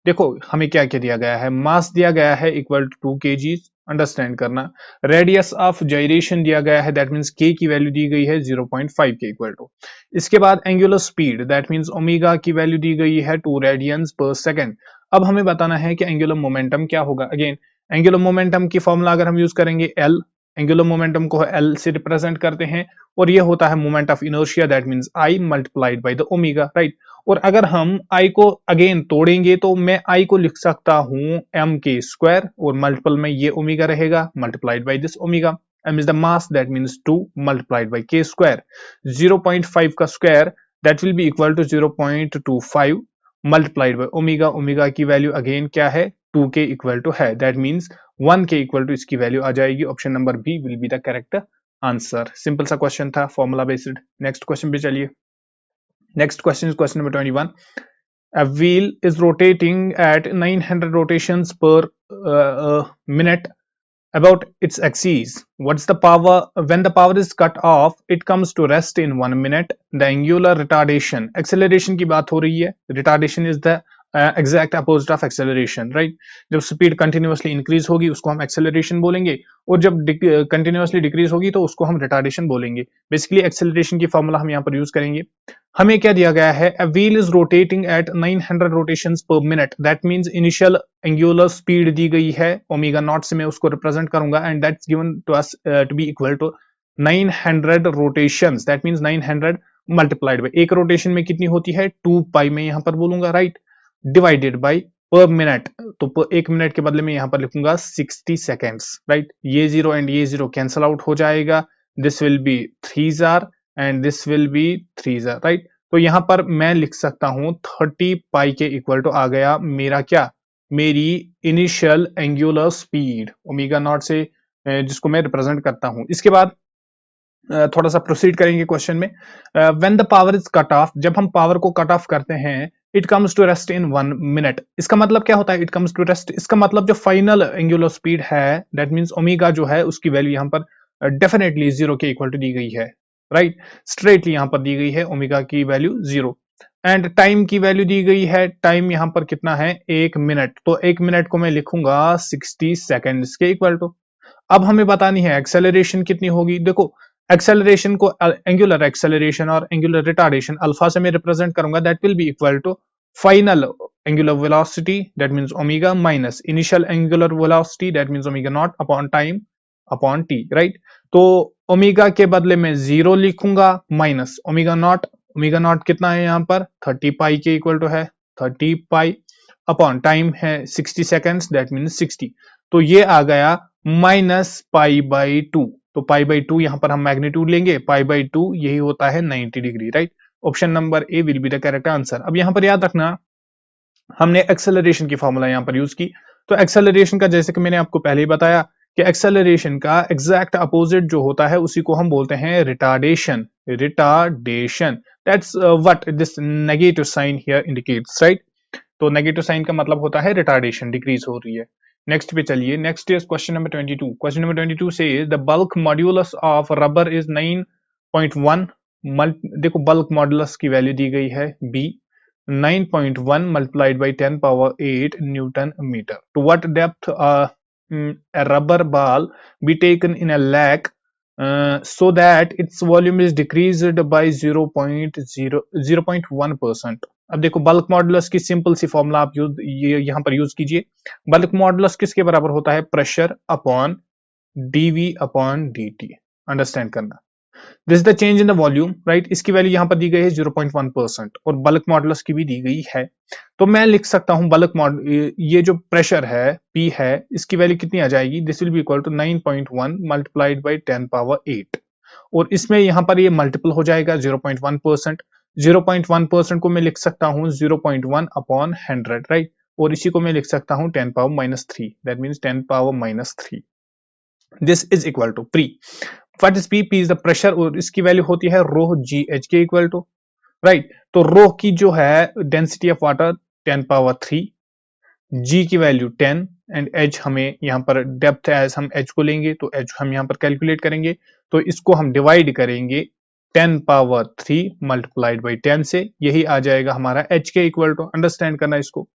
A: देखो हमें क्या क्या दिया गया है, मास दिया गया है इक्वल टू 2 kg, अंडरस्टैंड करना। रेडियस ऑफ जाइरेशन दिया गया है दैट मींस k की वैल्यू दी गई है 0.5 के इक्वल टू। इसके बाद angular speed that means omega की वैल्यू दी गई है 2 रेडियंस पर सेकंड। अब हमें बताना है कि एंगुलर मोमेंटम क्या होगा। अगेन एंगुलर मोमेंटम की फॉर्मूला अगर हम यूज करेंगे L, एंगुलर मोमेंटम को L से रिप्रेजेंट करते हैं और ये होता है moment of inertia that means I multiplied by the omega, right. और अगर हम आई को अगेन तोड़ेंगे तो मैं आई को लिख सकता हूं एम के स्क्वायर और मल्टीपल में ये ओमेगा रहेगा multiplied by this omega. M is the mass that means 2 multiplied by के स्क्वायर। 0.5 का square that will be equal to 0.25 multiplied by omega. Omega की वैल्यू अगेन क्या है 2 के इक्वल टू है, दैट मीन्स 1 के इक्वल टू इसकी वैल्यू आ जाएगी। Option number B will be the correct answer. Simple सा क्वेश्चन था, फॉर्मूला बेस्ड। नेक्स्ट क्वेश्चन पे चलिए। Next question is question number 21. A wheel is rotating at 900 rotations per minute about its axis. What's the power? When the power is cut off, it comes to rest in 1 minute. The angular retardation. Acceleration की बात हो रही है. Retardation is the exact opposite of acceleration, right. जब speed continuously increase होगी उसको हम acceleration बोलेंगे, और जब कंटिन्यूअसली डिक्रीज होगी तो उसको हम रिटार्डेशन बोलेंगे। बेसिकली एक्सेलरेशन की फॉर्मूला हम यहाँ पर यूज करेंगे। हमें क्या दिया गया है, a wheel is rotating at 900 rotations per minute, that means initial angular speed दी गई है ओमेगा नॉट से, मैं उसको रिप्रेजेंट करूंगा and that's given to us to be equal to 900 rotations, that means 900 multiplied by, एक रोटेशन में कितनी होती है 2 पाई में यहां पर बोलूंगा, राइट, डिवाइडेड बाय पर मिनट, तो एक मिनट के बदले में यहां पर लिखूंगा 60 सेकेंड्स, राइट। ये जीरो एंड ये जीरो कैंसल आउट हो जाएगा, this will be 3 jar and this will be 3 jar, right. तो यहां पर मैं लिख सकता हूं 30 पाई के इक्वल टू आ गया मेरा क्या, मेरी initial angular speed omega not से, जिसको मैं रिप्रेजेंट करता हूं। इसके बाद थोड़ा सा प्रोसीड करेंगे क्वेश्चन में। When the power is cut off, जब हम पावर को कट ऑफ करते हैं, it comes to rest in 1 minute. इसका मतलब क्या होता है, इट कम्स टू रेस्ट, इसका मतलब जो फाइनल एंगुलर स्पीड है दैट मींस ओमेगा जो है उसकी वैल्यू यहां पर डेफिनेटली 0 के इक्वल टू दी गई है, राइट, स्ट्रेटली यहां पर दी गई है ओमेगा की वैल्यू 0। एंड टाइम की वैल्यू दी गई है, टाइम यहां पर कितना है 1 मिनट, तो 1 मिनट को मैं लिखूंगा 60 सेकेंड्स के इक्वल टू। अब हमें बतानी है एक्सेलरेशन कितनी होगी। देखो एक्सेलरेशन को एंगुलर एक्सेलरेशन और एंगुलर रिटार्डेशन अल्फा से मैं रिप्रेजेंट करूंगा, that will be equal to final angular velocity that means omega minus initial angular velocity that means omega not upon time upon T, right. तो omega के बदले में 0 लिखूंगा minus omega naught कितना है यहाँ पर 30 पाई के इक्वल टू है 30 पाई अपॉन टाइम है 60 सेकेंड्स दैट मींस 60, तो ये आ गया माइनस पाई बाई 2, तो पाई बाई 2 यहां पर हम मैग्नीट्यूड लेंगे, पाई बाई 2 यही होता है 90 degree, right. Option number A will be the correct answer. अब यहां पर याद रखना हमने एक्सेलरेशन की फॉर्मूला यहां पर यूज की, तो एक्सेलरेशन का जैसे कि मैंने आपको पहले ही बताया कि एक्सेलरेशन का एग्जैक्ट अपोजिट जो होता है उसी को हम बोलते हैं retardation, that's what this negative sign here indicates, right. तो नेगेटिव साइन का मतलब होता है रिटार्डेशन, डिक्रीज हो रही है। नेक्स्ट पे चलिए, next is question number 22। Question number 22 से the bulk modulus of rubber is 9.1, देखो बल्क मॉड्यूलस की वैल्यू दी गई है B 9.1 multiplied by 10 power 8 Newton meter. To what depth a rubber ball be taken in a lake so that its volume is decreased by 0.1%. अब देखो bulk modulus की simple सी formula आप यहां पर यूज कीजिए। बल्क मॉडुलस किसके बराबर होता है, pressure upon DV upon D. Understand करना, this is the change in the volume, right. इसकी वैल्यू यहां पर दी गई है 0.1% और बल्क मॉडुलस की भी दी गई है, तो मैं लिख सकता हूं बल्क ये जो प्रेशर है P है इसकी वैल्यू कितनी आ जाएगी, this will be equal to 9.1 multiplied by 10 power 8, और इसमें यहां पर ये मल्टीपल हो जाएगा 0.1%। 0.1% को मैं लिख सकता हूं 0.1 अपॉन 100, राइट, और इसी को मैं लिख सकता हूं 10 power minus 3, that means 10 power minus 3। This is equal to P, what is P is the pressure, और इसकी वैल्यू होती है रो जी एच के इक्वल टू, राइट। तो रो की जो है density of water 10 power 3, G की वैल्यू 10 एंड एच हमें यहाँ पर डेप्थ एज हम एच को लेंगे तो एच हम यहाँ पर कैलकुलेट करेंगे, तो इसको हम डिवाइड करेंगे 10 पावर 3 मल्टीप्लाइड बाई 10 से, यही आ जाएगा हमारा एच के इक्वल टू। अंडरस्टैंड करना इसको,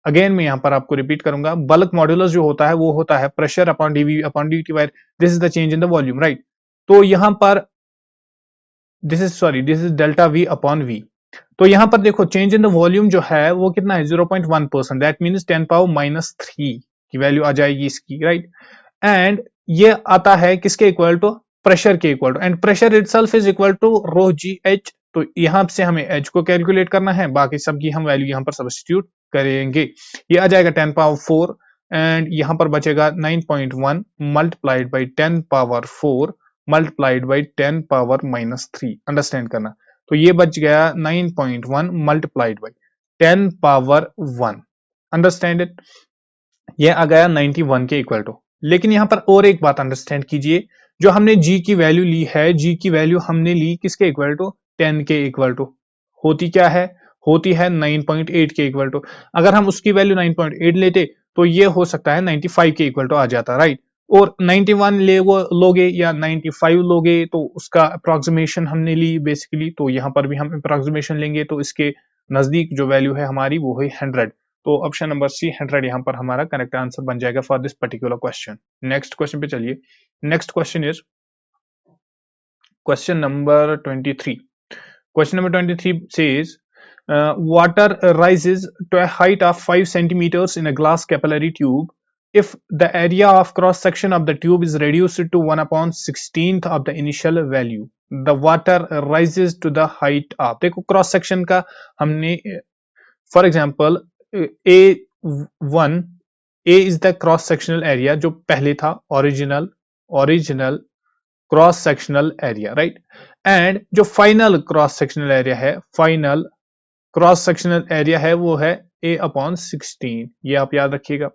A: अगेन मैं यहां पर आपको रिपीट करूंगा, बल्क मॉड्यूलस जो होता है वो होता है pressure upon DV upon D by this is the change in the volume, right. तो यहां पर this is delta V upon V, तो यहां पर देखो चेंज इन द वॉल्यूम जो है वो कितना है 0.1%, दैट मींस 10 पावर माइनस 3 की वैल्यू आ जाएगी इसकी, राइट। एंड ये आता है किसके इक्वल टू, प्रेशर के equal to, and pressure itself is equal to rho G H तो यहाँ से हमें एच को कैलकुलेट करना है, बाकी सबकी हम वैल्यू यहाँ पर सब्स्टिट्यूट करेंगे। ये आ जाएगा 10 पावर 4 एंड यहाँ पर बचेगा 9.1 multiplied by 10 power 4 multiplied by 10 power -3। Understand करना, तो ये बच गया 9.1 multiplied by 10 power 1। Understand it, ये आ गया 91 के इक्वल टू। लेकिन यहां पर और एक बात अंडरस्टैंड कीजिए, जो हमने g की वैल्यू ली है, g की वैल्यू हमने ली किसके इक्वल टू, 10 के इक्वल टू। होती क्या है, होती है 9.8 के इक्वल टू। अगर हम उसकी वैल्यू 9.8 लेते तो ये हो सकता है 95 के इक्वल टू आ जाता, राइट। और 91 लोगे या 95 लोगे तो उसका अप्रोक्सीमेशन हमने ली बेसिकली, तो यहां पर भी हम अप्रोक्सीमेशन लेंगे तो इसके नजदीक जो वैल्यू है हमारी वो है 100। तो ऑप्शन नंबर सी 100 यहाँ पर हमारा करेक्ट आंसर बन जाएगा for this particular question. Next question पे चलिए। Next question is question number 23। Question number 23 says water rises to a height of 5 centimeters in a glass capillary tube if the area of cross section of the tube is reduced to 1/16th of the initial value, the water rises to the height of। देखो cross section का हमने for example A1, A is the cross sectional area जो पहले था, original cross sectional area, right. And जो final cross sectional area है, final cross sectional area है वो है A/16। ये आप याद रखिएगा।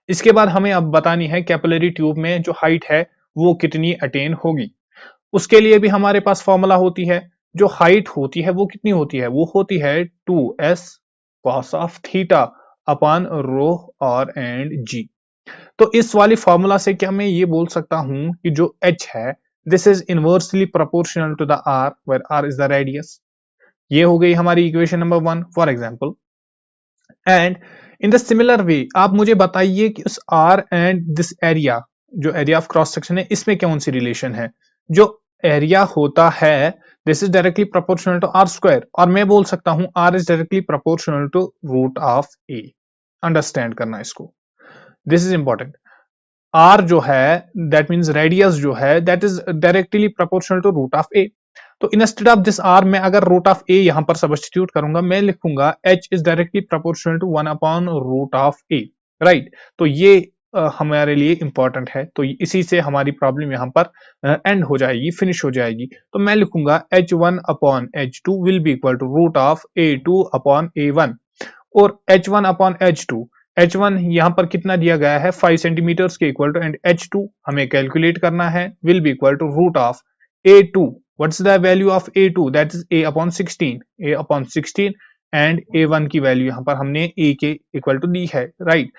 A: इसके बाद हमें अब बतानी है कैपिलरी ट्यूब में जो हाइट है वो कितनी अटेन होगी। उसके लिए भी हमारे पास फॉर्मूला होती है। जो हाइट होती है वो कितनी होती है, वो होती है 2s cos of theta upon rho और एंड जी। तो इस वाली फॉर्मूला से क्या मैं ये बोल सकता हूं कि जो h है this is inversely proportional to the r where r is the radius. ये हो गई हमारी equation number 1 for example. And in the similar way आप मुझे बताइए कि उस r एंड दिस एरिया, जो एरिया ऑफ क्रॉस सेक्शन है, इसमें कौन सी रिलेशन है। जो एरिया होता है this is directly proportional to R square, और मैं बोल सकता हूं R is directly proportional to root of A. Understand करना इसको, दिस इज इंपॉर्टेंट। आर जो है दैट मीन्स रेडियस जो है that is directly proportional to root of A. तो इंस्टेड ऑफ दिस आर मैं अगर रूट ऑफ ए यहां पर सब्स्टिट्यूट करूंगा, मैं लिखूंगा H is directly proportional to one by root of A, right. तो ये हमारे लिए इंपॉर्टेंट है, तो इसी से हमारी प्रॉब्लम यहाँ पर एंड हो जाएगी, फिनिश हो जाएगी। तो मैं लिखूंगा h1/h2 will be equal to root of a2/a1। और h1/h2, h1 यहाँ पर कितना दिया गया है 5 सेंटीमीटर्स के इक्वल टू, एंड h2 हमें कैलकुलेट करना है will be equal to root of a2। What's the value of a2, that is a/16 and a1 की वैल्यू यहाँ पर हमने a के इक्वल टू दी है, राइट।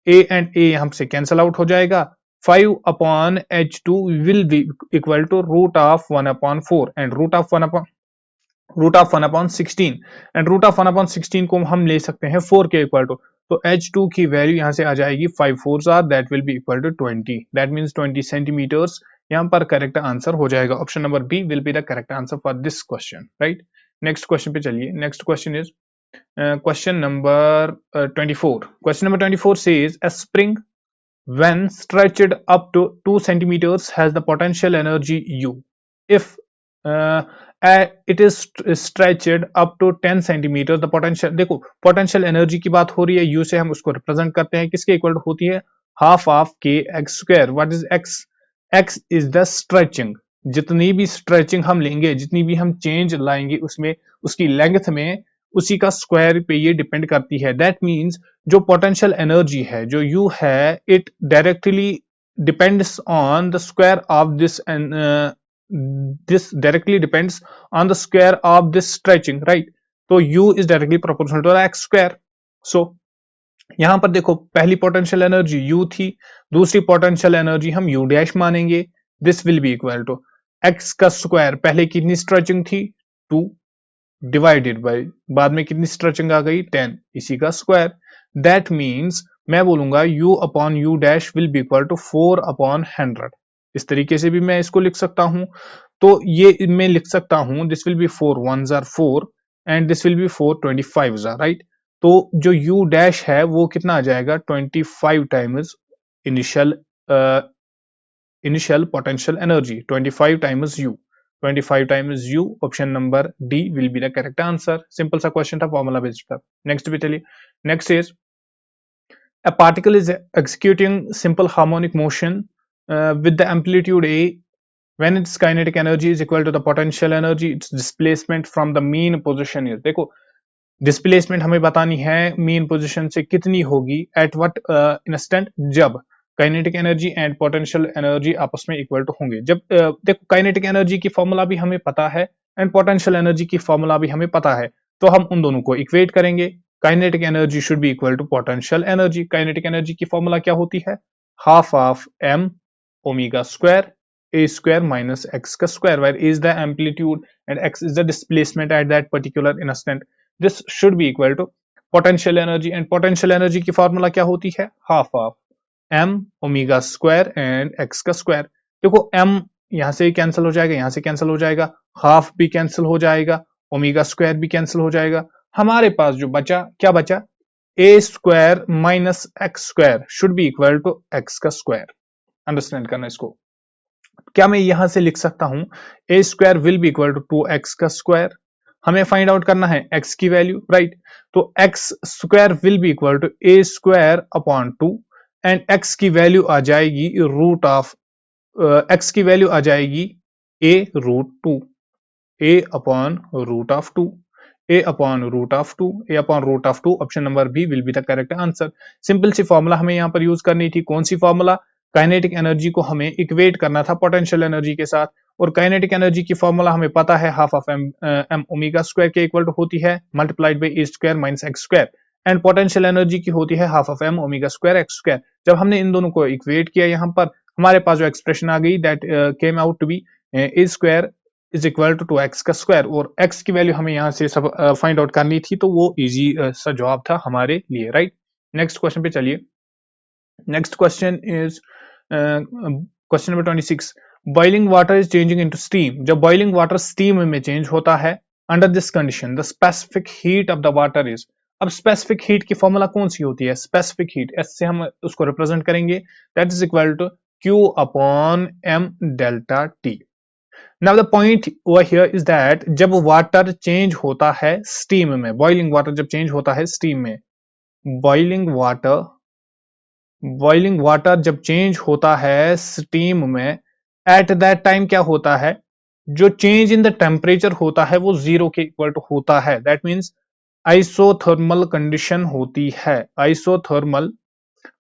A: a एंड a यहाँ से कैंसल आउट हो जाएगा। 5/h2 will be equal to root of 1/4 and root of 1/16 and root of 1/16 को हम ले सकते हैं 4 के इक्वल टू। तो h2 की वैल्यू यहां से आ जाएगी 5 4s are that will be equal to 20, that means 20 centimetres. यहां पर करेक्ट आंसर हो जाएगा option number B will be the correct answer for this question, right. Next question पे चलिए। Next question is question number 24. Question number 24 says a spring when stretched up to 2 centimeters has the potential energy U if it is stretched up to 10 centimeters the potential। देखो potential energy की बात हो रही है, U से हम उसको represent करते हैं किसके इक्वल होती है, हाफ ऑफ के x square. What is x, x is the stretching. जितनी भी स्ट्रेचिंग हम लेंगे, जितनी भी हम चेंज लाएंगे उसमें, उसकी लेंथ में, उसी का स्क्वायर पे ये डिपेंड करती है। दैट मींस जो पोटेंशियल एनर्जी है जो U है it directly depends on the square of this, and this directly depends on the square of this stretching, right. तो U is directly proportional to X square. So यहां पर देखो पहली potential energy U थी, दूसरी potential energy हम U dash मानेंगे, this will be equal to X का स्क्वायर, पहले कितनी स्ट्रेचिंग थी 2 डिवाइडेड बाय बाद में कितनी स्ट्रेचिंग आ गई 10, इसी का स्क्वायर। दैट मींस मैं बोलूंगा U/U dash will be equal to 4/100। इस तरीके से भी मैं इसको लिख सकता हूं। तो ये मैं लिख सकता हूं this will B 4 1s are 4 and this will B 4 25s are, right. तो जो U डैश है वो कितना आ जाएगा 25 times initial potential energy, 25 times U, 25 times u. Option number D will be the correct answer. Simple सा question था, formula based था. नेक्स्ट पे चलिए. Next is a particle is executing simple harmonic motion with the amplitude a when its kinetic energy is equal to the potential energy, its displacement from the mean position is. देखो displacement हमें बतानी है mean position से कितनी होगी at what instant, जब kinetic energy and potential energy आपस में इक्वल टू होंगे. जब देखो काइनेटिक एनर्जी की फॉर्मूला भी हमें पता है एंड पोटेंशियल एनर्जी की फॉर्मूला भी हमें पता है, तो हम उन दोनों को इक्वेट करेंगे. Kinetic energy should be equal to potential energy. Kinetic energy की फॉर्मूला क्या होती है? Half of M omega square a square minus x का square, where a is the amplitude and x is the displacement at that particular instant. This should be equal to potential energy, and potential energy की formula क्या होती है? half of m omega square and x का square. देखो m यहां से cancel हो जाएगा, यहां से कैंसिल हो जाएगा, हाफ भी कैंसिल हो जाएगा, ओमेगा स्क्वायर भी कैंसिल हो जाएगा. हमारे पास जो बचा, क्या बचा? a square minus X square should be equal to x का स्क्वायर. अंडरस्टैंड करना इसको. क्या मैं यहां से लिख सकता हूं A square will be equal to 2x का स्क्वायर? हमें फाइंड आउट करना है x की वैल्यू, राइट? तो x square will be equal to A square upon 2 and x की वैल्यू आ जाएगी रूट ऑफ x की वैल्यू आ जाएगी a root 2, a upon root of 2, a upon root of 2, a upon root of 2. Option number B will be the correct answer. Simple सी formula हमें यहां पर यूज करनी थी. कौन सी फॉर्मूला? काइनेटिक एनर्जी को हमें इक्वेट करना था पोटेंशियल एनर्जी के साथ, और काइनेटिक एनर्जी की फॉर्मूला हमें पता है half of M omega square के इक्वल टू होती है multiplied by A square minus X square, and potential energy की होती है half of M omega square X square. जब हमने इन दोनों को इक्वेट किया यहां पर हमारे पास जो एक्सप्रेशन आ गई that came out to be A square is equal to X का स्क्वायर, और एक्स की वैल्यू हमें यहाँ से सब फाइंड आउट करनी थी, तो वो इजी सा जवाब था हमारे लिए, राइट? नेक्स्ट क्वेश्चन पे चलिए. Next question is question number 26. Boiling water is changing into steam. जब बॉइलिंग वाटर स्टीम में चेंज होता है under this condition the specific heat of the water is. अब स्पेसिफिक हीट की फॉर्मूला कौन सी होती है? स्पेसिफिक हीट एस से हम उसको रिप्रेजेंट करेंगे, that is equal to Q upon m delta T. Now the point over here is that जब वाटर चेंज होता है स्टीम में, बॉइलिंग वाटर जब चेंज होता है स्टीम में, बॉइलिंग वाटर जब चेंज होता है स्टीम में, एट दैट टाइम क्या होता है? जो चेंज इन द टेम्परेचर होता है वो जीरो के इक्वल टू होता है. दैट मीन्स आइसोथर्मल कंडीशन होती है. आइसोथर्मल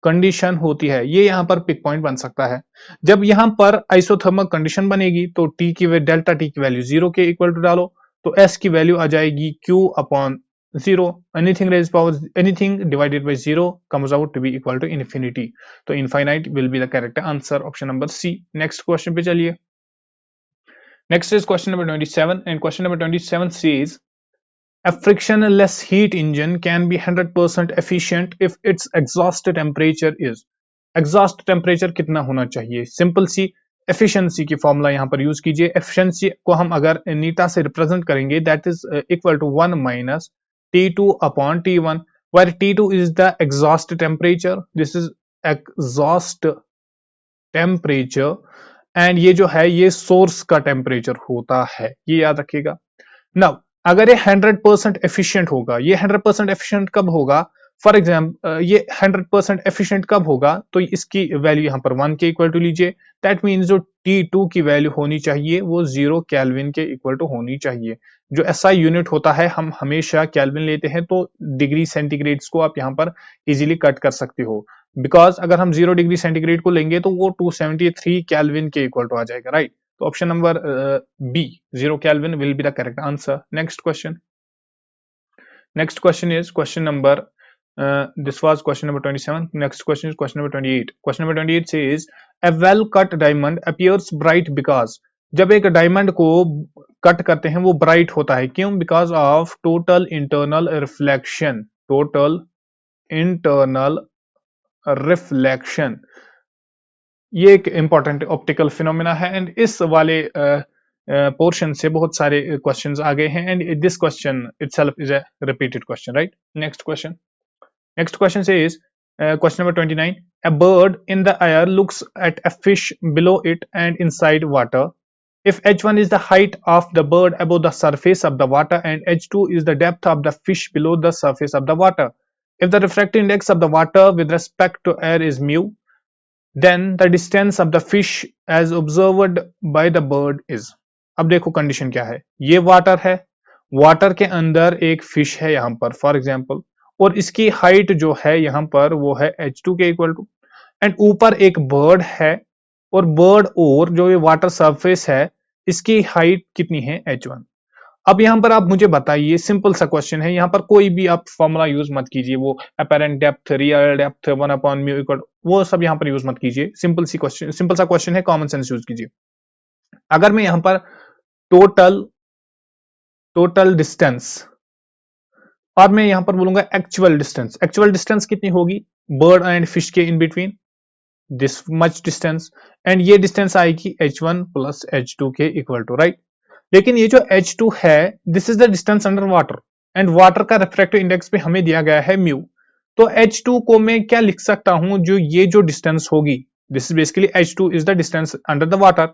A: कंडीशन होती है, ये यहां पर पिक पॉइंट बन सकता है. जब यहां पर आइसोथर्मल कंडीशन बनेगी तो टी की डेल्टा टी की वैल्यू जीरो के इक्वल टू डालो, तो एस की वैल्यू आ जाएगी Q upon zero. Anything raise power anything divided by zero comes out to be equal to infinity. तो infinite will be the correct answer. Option number C. Next question पे चलिए. Next is question number 27 and question number 27 says a frictionless heat engine can be 100% efficient if its exhaust temperature is. Exhaust temperature कितना होना चाहिए? Simple सी efficiency की formula यहां पर use कीजिए. Efficiency को हम अगर नीटा से रिप्रेजेंट करेंगे that is equal to 1 minus T2 upon T1, where T2 is the exhaust temperature. This is exhaust temperature and ये जो है ये सोर्स का टेम्परेचर होता है, ये याद रखिएगा. नाउ अगर ये 100% एफिशिएंट होगा, ये 100% एफिशिएंट कब होगा? फॉर एग्जाम्पल ये 100% एफिशिएंट कब होगा? तो इसकी वैल्यू यहां पर 1 के इक्वल टू लीजिए. दैट मीन्स जो T2 की वैल्यू होनी चाहिए वो 0 केल्विन के इक्वल टू होनी चाहिए. जो SI यूनिट होता है हम हमेशा केल्विन लेते हैं, तो डिग्री सेंटीग्रेड्स को आप यहां पर इजीली कट कर सकते हो, बिकॉज अगर हम 0 डिग्री सेंटीग्रेड को लेंगे तो वो 273 केल्विन के इक्वल टू आ जाएगा, राइट? तो option number B 0 Kelvin will be the correct answer. Next question. Next question is question number this was question number 27. Next question is question number 28. Question number 28 says a well cut diamond appears bright because. जब एक diamond को cut करते हैं वो bright होता है, क्यों? Because of total internal reflection. Total internal reflection ये एक इंपॉर्टेंट ऑप्टिकल फिनोमेना है, एंड इस वाले पोर्शन से बहुत सारे क्वेश्चंस आ गए हैं, and this question itself is a repeated question, right? Next question से is question number 29. A bird in the air looks at a fish below it and inside water. If h1 is the height of the bird above the surface of the water and h2 is the depth of the fish below the surface of the water, if the refractive index of the water with respect to air is mu, then the distance of the fish as observed by the bird is. अब देखो condition क्या है, ये water है, water के अंदर एक fish है यहां पर फॉर एग्जांपल, और इसकी हाइट जो है यहां पर वो है h2 के इक्वल टू, एंड ऊपर एक बर्ड है, और बर्ड और जो ये वाटर सरफेस है इसकी हाइट कितनी है h1। अब यहां पर आप मुझे बताइए, सिंपल सा क्वेश्चन है, यहां पर कोई भी आप फॉर्मूला यूज मत कीजिए, वो apparent depth, real depth, 1/μ equal, वो सब यहां पर यूज मत कीजिए। सिंपल सा क्वेश्चन है, कॉमन सेंस यूज कीजिए। अगर मैं यहां पर टोटल डिस्टेंस और मैं यहां पर बोलूंगा एक्चुअल डिस्टेंस कितनी होगी बर्ड एंड फिश के in between, this much distance, and ये डिस्टेंस आएगी h1 प्लस h2 के इक्वल टू, राइट। लेकिन ये जो h2 है, this is the distance under water, and water का रिफ्रैक्टिव इंडेक्स पे हमें दिया गया है म्यू। तो h2 को मैं क्या लिख सकता हूं, जो ये जो डिस्टेंस होगी, this is basically h2 is the distance under the water,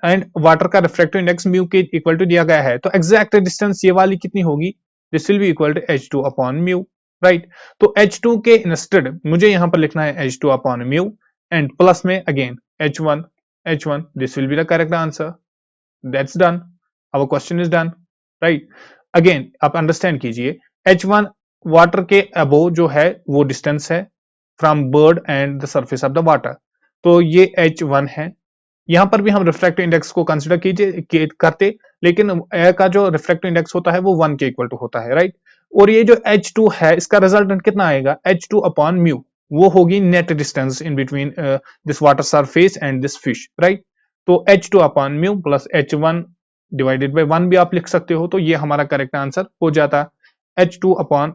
A: and water का रिफ्रैक्टिव इंडेक्स म्यू के इक्वल टू दिया गया है, तो एग्जैक्ट डिस्टेंस ये वाली कितनी होगी, this will be equal to h2 upon mu, right. तो h2 के इंस्टेड मुझे यहां पर लिखना है h2 upon mu, and plus में again h1, this will be the correct answer. That's done. Our question is done, right? Again आप understand कीजिए, h1 वाटर के अबोव जो है वो डिस्टेंस है from bird and the surface of the water, तो ये h1 है। यहां पर भी हम रिफ्रैक्टिव इंडेक्स को कंसिडर कीजिए करते, लेकिन एयर का जो रिफ्रैक्टिव इंडेक्स होता है वो 1 के इक्वल टू होता है, राइट। और ये जो h2 है इसका रिजल्टेंट कितना आएगा, h2 अपॉन म्यू, वो होगी net distance in between this water surface and this fish, right. तो h2 upon mu plus h1 divided by 1 भी आप लिख सकते हो, तो ये हमारा करेक्ट आंसर हो जाता, h2 upon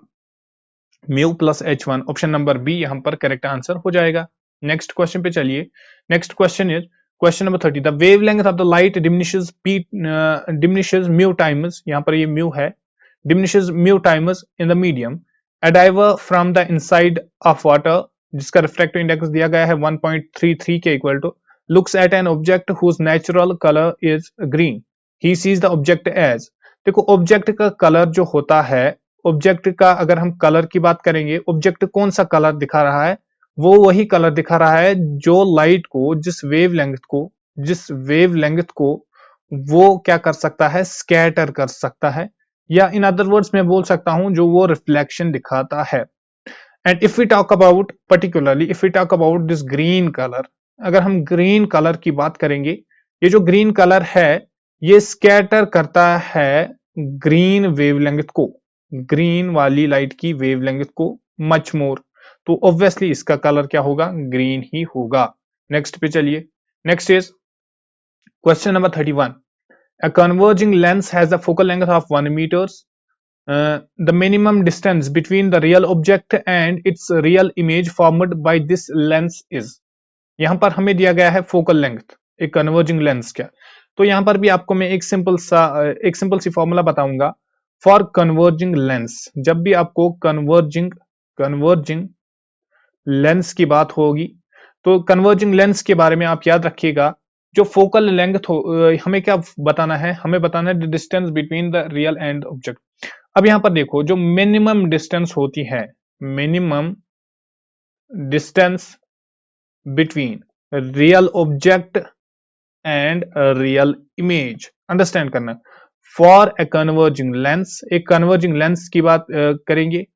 A: mu plus h1, option number B यहां पर करेक्ट आंसर हो जाएगा। नेक्स्ट क्वेश्चन पे चलिए। Next question is question number 30, the wavelength of the light diminishes mu times, यहां पर ये म्यू है, diminishes mu times in the medium a diver from the inside of water, जिसका refractive index दिया गया है 1.33 के equal to, looks at an object whose natural color is green, he sees the object as। देखो object का colour जो होता है, ऑब्जेक्ट का अगर हम कलर की बात करेंगे, ऑब्जेक्ट कौन सा कलर दिखा रहा है, वो वही कलर दिखा रहा है जो लाइट को, जिस वेवलेंथ को वो क्या कर सकता है, स्कैटर कर सकता है, या इन अदर वर्ड्स मैं बोल सकता हूं जो वो रिफ्लेक्शन दिखाता है। And if we talk about particularly, if we talk about this green colour, अगर हम ग्रीन कलर की बात करेंगे, ये जो ग्रीन कलर है ये स्कैटर करता है ग्रीन वेवलेंथ को, ग्रीन वाली लाइट की वेवलेंथ को मच मोर, तो ऑब्वियसली इसका कलर क्या होगा, ग्रीन ही होगा। नेक्स्ट पे चलिए। Next is question number 31, a converging lens has a focal length of 1 meters. The minimum distance between the real object and its real image formed by this lens is। यहां पर हमें दिया गया है focal length, एक converging lens क्या, तो यहां पर भी आपको मैं एक सिंपल सी फॉर्मूला बताऊंगा फॉर कन्वर्जिंग लेंस। जब भी आपको कन्वर्जिंग लेंस की बात होगी, तो कन्वर्जिंग लेंस के बारे में आप याद रखिएगा, जो फोकल लेंथ हो, हमें क्या बताना है, हमें बताना है distance between the real and object. अब यहां पर देखो जो मिनिमम डिस्टेंस होती है, minimum distance between real object and real image, understand करना। फॉर ए कन्वर्जिंग लेंस, एक कन्वर्जिंग लेंस की बात करेंगे,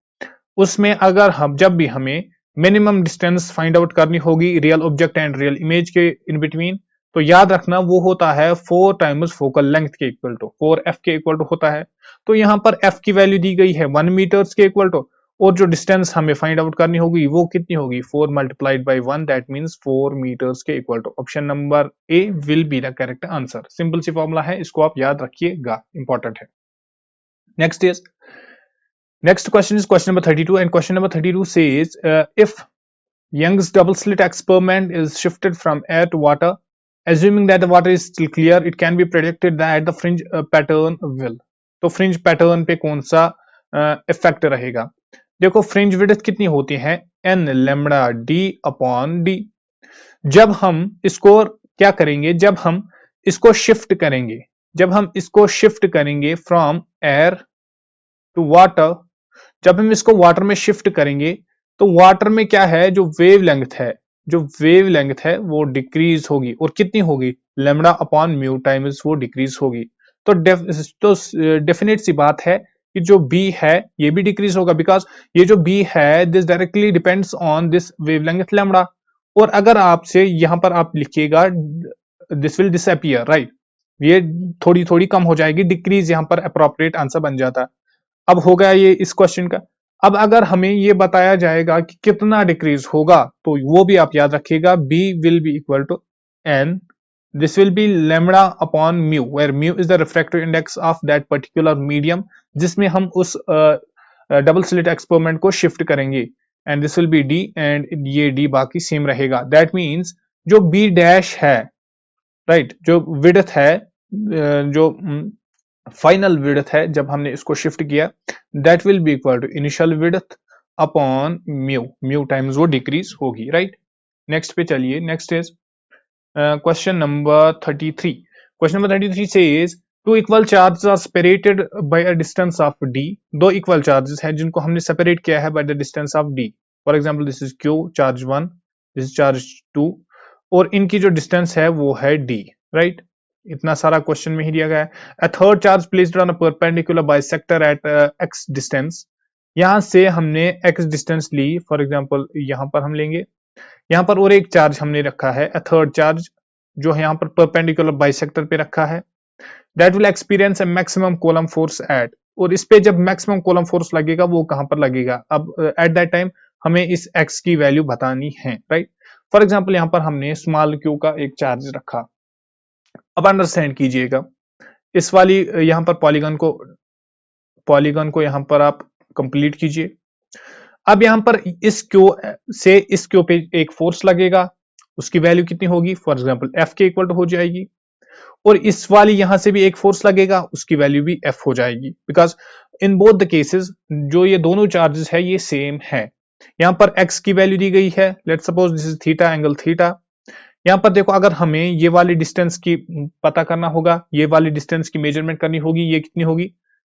A: उसमें अगर हम जब भी हमें मिनिमम डिस्टेंस फाइंड आउट करनी होगी real object and real image के इन बिटवीन, तो याद रखना वो होता है 4 टाइम्स फोकल लेंथ के इक्वल टू, 4f के इक्वल टू होता है। तो यहां पर f की वैल्यू दी गई है 1 मीटर्स के इक्वल टू, और जो डिस्टेंस हमें फाइंड आउट करनी होगी वो कितनी होगी, 4 multiplied by 1, that means 4 metres के equal to. Option number A will be the correct answer. Simple सी फॉर्मूला है, इसको आप याद रखिएगा, इंपॉर्टेंट है। Next question is question number 32, and question number 32 says, if Young's double slit experiment is shifted from air to water, assuming that the water is still clear, it can be predicted that the fringe pattern will। तो fringe pattern पे कौन सा effect रहेगा। देखो fringe width कितनी होती है, n lambda d upon d। जब हम इसको क्या करेंगे, जब हम इसको शिफ्ट करेंगे, जब हम इसको शिफ्ट करेंगे फ्रॉम एयर टू वाटर, जब हम इसको वाटर में शिफ्ट करेंगे तो वाटर में क्या है, जो वेव लेंथ है, जो वेव लेंथ है वो डिक्रीज होगी, और कितनी होगी, लेमडा अपॉन म्यू टाइम्स वो डिक्रीज होगी। तो डेफिनेट सी बात है कि जो बी है ये भी डिक्रीज होगा, बिकॉज ये जो बी है this directly depends on this wavelength lambda. और अगर आपसे यहां पर आप लिखिएगा दिस विल डिसअपियर, राइट, ये थोड़ी थोड़ी कम हो जाएगी, डिक्रीज यहां पर अप्रोप्रिएट आंसर बन जाता। अब हो गया ये इस क्वेश्चन का। अब अगर हमें ये बताया जाएगा कि कितना डिक्रीज होगा तो वो भी आप याद रखिएगा, B will be equal to N, this will be lambda upon mu where mu is the refractive index of that particular medium जिसमें हम उस डबल स्लिट एक्सपेरिमेंट को शिफ्ट करेंगे, and this will B D, and ये D बाकी same रहेगा। That means जो B dash है, राइट, जो विड्थ है, जो फाइनल विड्थ है जब हमने इसको शिफ्ट किया, that will be equal to initial width upon mu, mu times वो डिक्रीज होगी, राइट। नेक्स्ट पे चलिए, next is question number 33. Question number 33 says two equal charges are separated by a distance of d. दो equal charges हैं जिनको हमने separate किया है by the distance of d. For example, this is q charge 1, this is charge 2, और इनकी जो distance है वो है d, right? इतना सारा क्वेश्चन में ही दिया गया है। A third charge placed on a perpendicular bisector at x distance. यहां से हमने x distance ली, फॉर एग्जाम्पल यहां पर हम लेंगे, यहां पर और एक चार्ज हमने रखा है, अ थर्ड चार्ज, जो यहाँ पर परपेंडिकुलर बाइसेक्टर पे रखा है, that will experience A maximum column force at, और इस पे जब मैक्सिमम कॉलम फोर्स लगेगा वो कहां पर लगेगा, अब एट दैट टाइम हमें इस x की वैल्यू बतानी है, राइट। फॉर एग्जांपल यहाँ पर हमने स्मॉल q का एक चार्ज रखा। अब अंडरस्टैंड कीजिएगा, इस वाली यहाँ पर पॉलीगन को यहाँ पर आप कंप्लीट कीजिए। अब यहां पर इस क्यू से इस क्यू पे एक फोर्स लगेगा, उसकी वैल्यू कितनी होगी, फॉर एग्जांपल एफ के इक्वल टू हो जाएगी, और इस वाली यहां से भी एक फोर्स लगेगा, उसकी वैल्यू भी एफ हो जाएगी, because in both the cases जो ये दोनों चार्जेस है ये सेम है। यहां पर एक्स की वैल्यू दी गई है, let suppose this is theta, angle theta. यहां पर देखो, अगर हमें ये वाली डिस्टेंस की पता करना होगा, ये वाली डिस्टेंस की मेजरमेंट करनी होगी, ये कितनी होगी,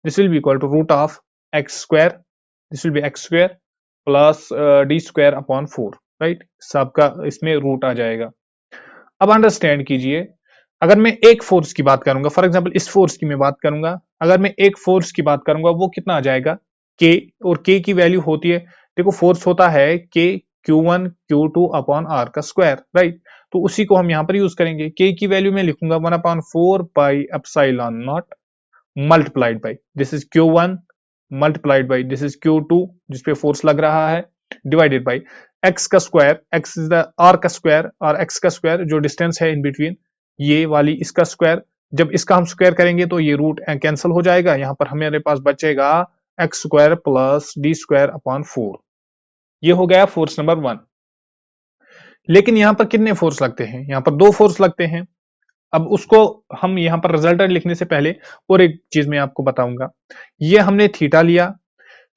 A: this will be equal to root of x square, this will be x square plus d square upon 4, right, सबका इसमें रूट आ जाएगा। अब अंडरस्टैंड कीजिए, अगर मैं एक फोर्स की बात करूंगा, फॉर एग्जांपल इस फोर्स की मैं बात करूंगा, अगर मैं एक फोर्स की बात करूंगा वो कितना आ जाएगा, के, और के की वैल्यू होती है, देखो फोर्स होता है के Q1 Q2 अपॉन आर का स्क्वायर, राइट। तो उसी को हम यहां पर यूज करेंगे, के की वैल्यू में लिखूंगा 1/4 pi epsilon naught multiplied by this is Q1 multiplied by this is Q2 जिसपे फोर्स लग रहा है, डिवाइडेड बाई एक्स का square, x is the R का स्क्वायर, और एक्स का स्क्वायर जो डिस्टेंस है इन बिटवीन ये वाली इसका स्क्वायर, जब इसका हम स्क्वायर करेंगे तो ये रूट कैंसिल हो जाएगा, यहां पर हमारे पास बचेगा x square plus d square upon 4। ये हो गया फोर्स नंबर 1। लेकिन यहां पर कितने फोर्स लगते हैं, यहां पर 2 फोर्स लगते हैं। अब उसको हम यहां पर रिजल्टेंट लिखने से पहले और एक चीज मैं आपको बताऊंगा, ये हमने थीटा लिया,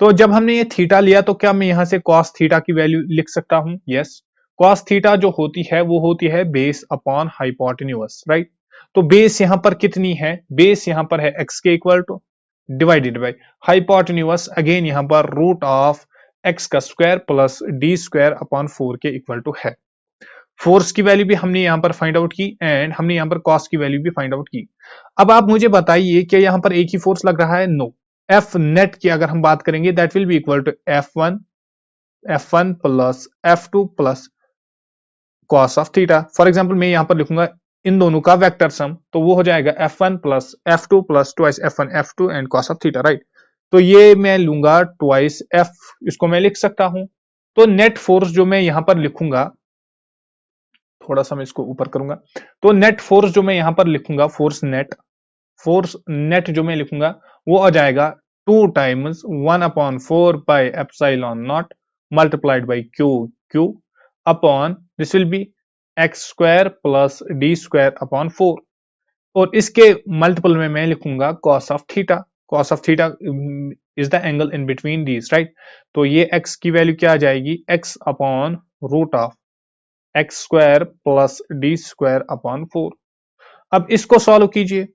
A: तो जब हमने ये थीटा लिया तो क्या मैं यहां से कॉस थीटा की वैल्यू लिख सकता हूं, यस। कॉस थीटा जो होती है वो होती है बेस अपॉन हाइपोटेन्यूज, राइट। तो बेस यहां पर कितनी है, बेस यहां पर है एक्स के equal to divided by hypotenuse, again यहां पर रूट ऑफ एक्स का square plus d square upon 4 के इक्वल टू है। फोर्स की वैल्यू भी हमने यहां पर फाइंड आउट की, एंड हमने यहां पर कॉस्ट की वैल्यू भी फाइंड आउट की। अब आप मुझे बताइए क्या यहां पर एक ही फोर्स लग रहा है, नो। एफ नेट की अगर हम बात करेंगे that will be equal to F one plus F2 plus cos of theta. For example मैं यहां पर लिखूंगा इन दोनों का वेक्टर सम, तो वो हो जाएगा F1 plus F2 plus twice F1 F2 and cos of theta, right. तो ये मैं लूंगा ट्वाइस F, इसको मैं लिख सकता हूं। तो नेट फोर्स जो मैं यहां पर लिखूंगा, थोड़ा सा मैं इसको ऊपर करूंगा, तो नेट फोर्स जो मैं यहां पर लिखूंगा, फोर्स नेट जो मैं लिखूंगा वो आ जाएगा 2 times 1/4 pi epsilon naught multiplied by Q upon this will be x square plus d square upon 4, और इसके मल्टीपल में मैं लिखूंगा cos of theta. Cos of theta is the angle in between these, right. तो ये x की value क्या आ जाएगी, x upon root of x square plus d square upon 4। अब इसको सॉल्व कीजिए,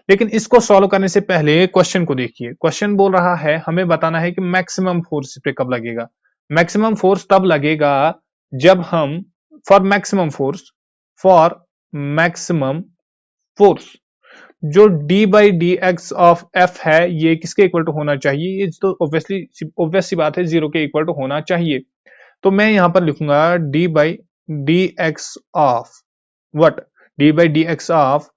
A: लेकिन इसको सॉल्व करने से पहले क्वेश्चन को देखिए। क्वेश्चन बोल रहा है हमें बताना है कि मैक्सिमम फोर्स पे कब लगेगा। मैक्सिमम फोर्स तब लगेगा जब हम फॉर मैक्सिमम फोर्स जो d by D X of F है ये किसके इक्वल टू होना चाहिए, ये तो ऑब्वियस सी बात है, जीरो के इक्वल टू होना चाहिए। तो मैं यहां पर लिखूंगा d by D X of what d by D X of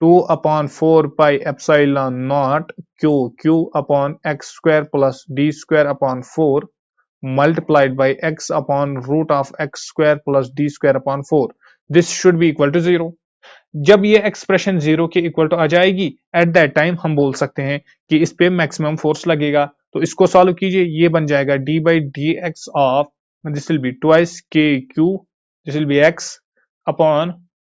A: 2/4 pi epsilon not Q upon x square plus d square upon 4 multiplied by x upon root of x square plus d square upon 4. This should be equal to 0. जब ये expression zero के equal to आ जाएगी at that time हम बोल सकते हैं कि इस पे मैक्सिमम फोर्स लगेगा। तो इसको सॉल्व कीजिए, ये बन जाएगा d by D X of this will be twice के Q, this will be x upon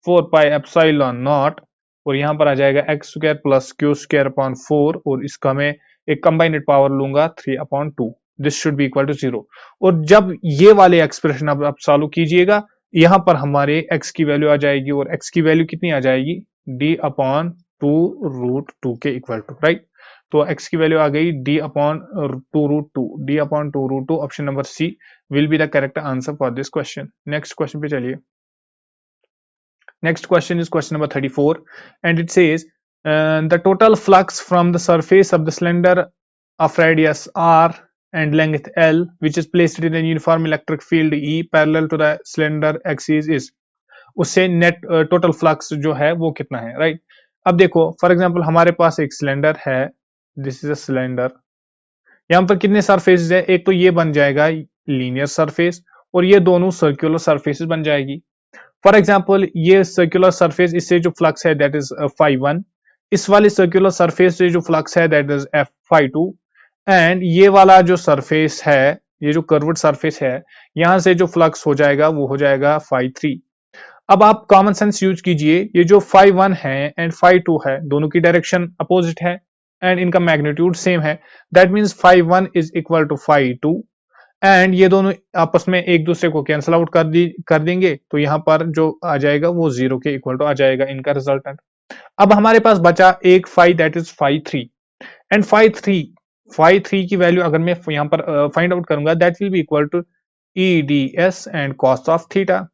A: 4 pi epsilon naught और यहां पर आ जाएगा X square plus Q square upon 4 और इसका मैं एक कंबाइंड पावर लूंगा 3/2। This should be equal to 0। और जब ये वाले एक्सप्रेशन आप सॉल्व कीजिएगा, यहां पर हमारे x की वैल्यू आ जाएगी और x की वैल्यू कितनी आ जाएगी, d/2√2 के इक्वल टू, राइट। तो x की वैल्यू आ गई d/2√2, d/2√2। Option number C will be the correct answer for this question. Next question पे चलिए। Next question is question number 34 and it says the total flux from the surface of the cylinder of radius r and length L which is placed in a uniform electric field E parallel to the cylinder axis is उससे net total flux जो है वो कितना है, right. अब देखो for example हमारे पास एक सिलेंडर है, दिस इज अ सिलेंडर। यहाँ पर कितने सरफेसेस है, एक तो ये बन जाएगा लीनियर सरफेस और ये दोनों सर्कुलर सरफेसेस बन जाएगी। फॉर एग्जाम्पल ये सर्कुलर सरफेस, इससे जो फ्लक्स है दैट इज φ1, इस वाले सर्कुलर सरफेस से जो फ्लक्स है दैट इज φ2 एंड ये वाला जो सरफेस है, ये जो कर्व्ड सरफेस है, यहां से जो फ्लक्स हो जाएगा वो हो जाएगा φ3। अब आप कॉमन सेंस यूज कीजिए, ये जो φ1 है एंड φ2 है दोनों की डायरेक्शन अपोजिट है एंड इनका मैग्नीट्यूड सेम है, that means φ1 is equal to φ2 and ये दोनों आपस में एक दूसरे को कैंसिल आउट कर देंगे, तो यहां पर जो आ जाएगा वो जीरो के इक्वल टू आ जाएगा इनका रिजल्टेंट। अब हमारे पास बचा एक फाई दैट इज φ3 एंड φ3 की वैल्यू अगर मैं यहां पर फाइंड आउट करूंगा that will be equal to EDS and cos of theta.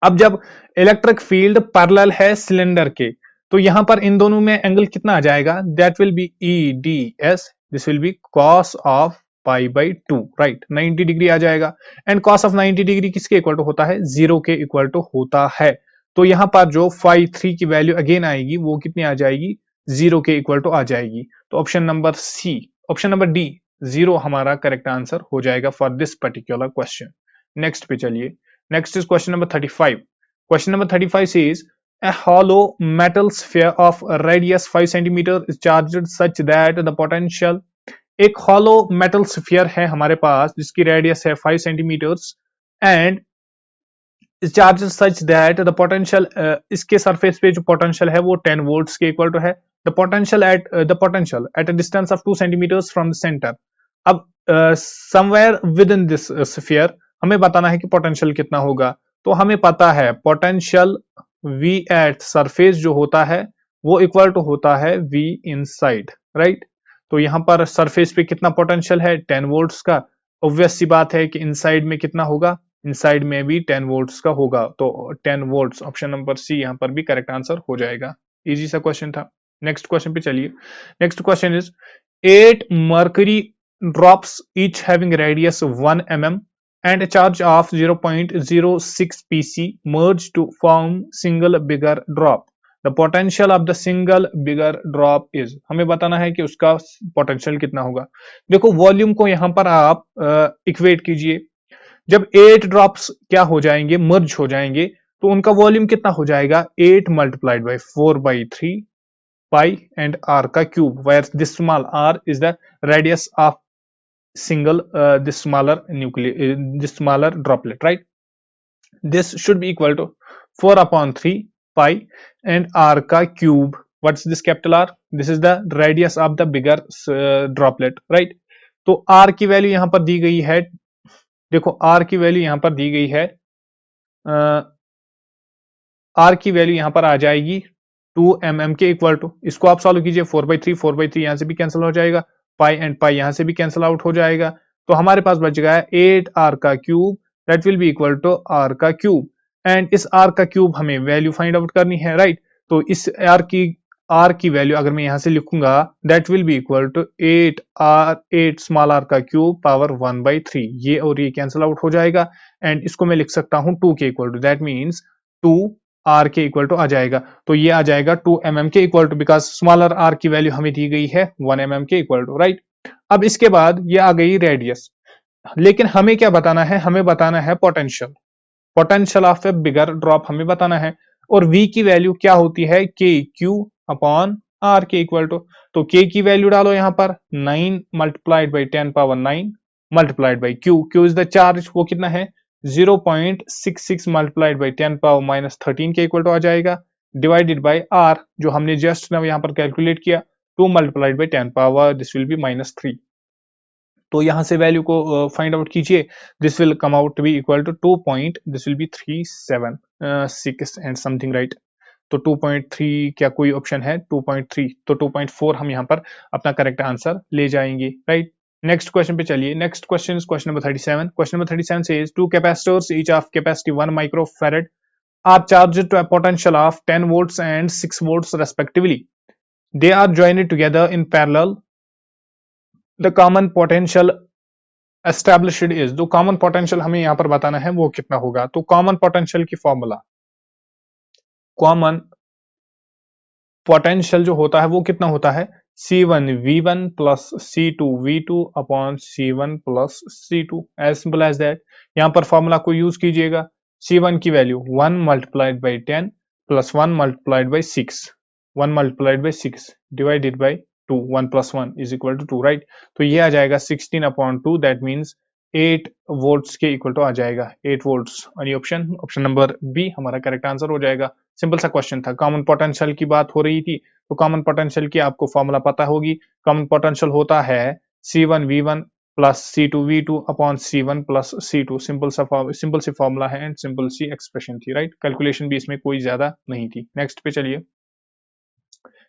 A: अब जब इलेक्ट्रिक फील्ड पैरेलल है सिलेंडर के, तो यहां पर इन दोनों में एंगल कितना आ जाएगा, that will be EDS, this will be cos of π/2, right, 90 degree आ जाएगा एंड कॉस ऑफ 90 डिग्री किसके इक्वल टू होता है, जीरो के इक्वल टू होता है। तो यहां पर जो φ3 की वैल्यू अगेन आएगी वो कितनी आ जाएगी, जीरो के इक्वल टू आ जाएगी। तो ऑप्शन नंबर डी जीरो हमारा करेक्ट आंसर हो जाएगा for this particular question. Next पे चलिए। Next is question number 35. Question number 35 says a hollow metal sphere of radius 5 cm is charged such that the potential, एक hollow metal sphere है हमारे पास जिसकी radius है 5 centimetres and charge such that the potential, इसके surface पे जो potential है वो 10 वोल्ट्स के इक्वल टू है। The potential at a distance of 2 centimetres from the centre. अब somewhere within this sphere हमें बताना है कि पोटेंशियल कितना होगा। तो हमें पता है पोटेंशियल V एट सरफेस जो होता है वो इक्वल टू होता है V इनसाइड, राइट। तो यहां पर सरफेस पे कितना पोटेंशियल है, 10 वोल्ट्स का। ऑब्वियस सी बात है कि इनसाइड में कितना होगा, इनसाइड में भी 10 वोल्ट्स का होगा। तो 10 वोल्ट्स, ऑप्शन नंबर सी यहां पर भी करेक्ट आंसर हो जाएगा। इजी सा क्वेश्चन था। नेक्स्ट क्वेश्चन पे चलिए। Next question is 8 mercury drops each having radius 1 mm and a charge of 0.06 pc merge to form single bigger drop. The potential of the single bigger drop is, हमें बताना है कि उसका potential कितना होगा। देखो वॉल्यूम को यहां पर आप इक्वेट कीजिए, जब 8 ड्रॉप्स क्या हो जाएंगे, मर्ज हो जाएंगे, तो उनका वॉल्यूम कितना हो जाएगा, 8 multiplied by 4/3 pi and r का cube, where this small r is the radius of single this smaller droplet, right. This should be equal to 4/3 pi and r ka cube. What's this capital R? This is the radius of the bigger droplet, right. तो r की value यहां पर दी गई है, देखो r की value यहां पर दी गई है, r की वैल्यू यहां पर आ जाएगी 2 mm के इक्वल टू, इसको आप सॉल्व कीजिए, 4/3 यहाँ से भी कैंसिल हो जाएगा, पाई एंड पाई यहाँ से भी कैंसिल आउट हो जाएगा, तो हमारे पास बच गया है 8r का cube, that will be equal to r का क्यूब। एंड इस r का क्यूब हमें वैल्यू फाइंड आउट करनी है, राइट। तो इस r की वैल्यू अगर मैं यहां से लिखूंगा, that will be equal to 8 small r का क्यूब पावर 1/3, ये और ये कैंसिल आउट हो जाएगा। एंड इसको मैं लिख सकता हूं 2 के equal to, that means 2 r के इक्वल टू आ जाएगा, तो ये आ जाएगा 2 mm के equal to, because smaller r की वैल्यू हमें दी गई है 1 mm के इक्वल टू, राइट। अब इसके बाद ये आ गई रेडियस, लेकिन हमें क्या बताना है, हमें बताना है potential, potential of A bigger drop हमें बताना है। और v की वैल्यू क्या होती है, के क्यू अपॉन आर के इक्वल टू, तो k की वैल्यू डालो यहां पर 9 multiplied by 10 power 9 multiplied by Q, Q is the charge, वो कितना है 0.66 मल्टीप्लाइड बाई 10 पावर माइनस 13 के इक्वल टू आ जाएगा, डिवाइडेड बाई आर जो हमने जस्ट ना यहाँ पर कैलकुलेट किया, 2 multiplied by 10 power, this will be -3। तो यहां से वैल्यू को फाइंड आउट कीजिए, this will come out to be equal to 2 point, this will be 376 and something, right. तो 2.3 क्या कोई ऑप्शन है, 2.3, तो 2.4 हम यहाँ पर अपना करेक्ट आंसर ले जाएंगे, राइट। नेक्स्ट क्वेश्चन पे चलिए, next question is question number 37। Question number 37 says two capacitors each of capacity 1 microfarad are charged to a potential of 10 volts and 6 volts respectively. They are joined together in parallel. The common potential established is, जो common potential हमें यहाँ पर बताना है वो कितना होगा, तो कॉमन पोटेंशियल की फॉर्मूला, कॉमन पोटेंशियल जो होता है वो कितना होता है, C1V1 plus C2V2 upon C1 plus C2, as simple as that. यहाँ पर फॉर्मूला को यूज कीजिएगा, C1 की value 1 multiplied by 10 plus 1 multiplied by 6, 1 multiplied by 6 divided by 2, 1 plus 1 is equal to 2, right. तो ये आ जाएगा 16 अपॉन 2, दैट मीन्स 8 वोल्ट्स के इक्वल टू आ जाएगा, 8 वोल्ट्स। और ये ऑप्शन, ऑप्शन नंबर बी हमारा करेक्ट आंसर हो जाएगा। सिंपल सा क्वेश्चन था, कॉमन पोटेंशियल की बात हो रही थी, तो कॉमन पोटेंशियल की आपको फॉर्मूला पता होगी। कॉमन पोटेंशियल होता है C1V1 plus C2V2 upon C1 plus C2, simple सी फॉर्मूला है एंड सिंपल सी एक्सप्रेशन थी, राइट। कैलकुलेशन भी इसमें कोई ज्यादा नहीं थी। नेक्स्ट पे चलिए,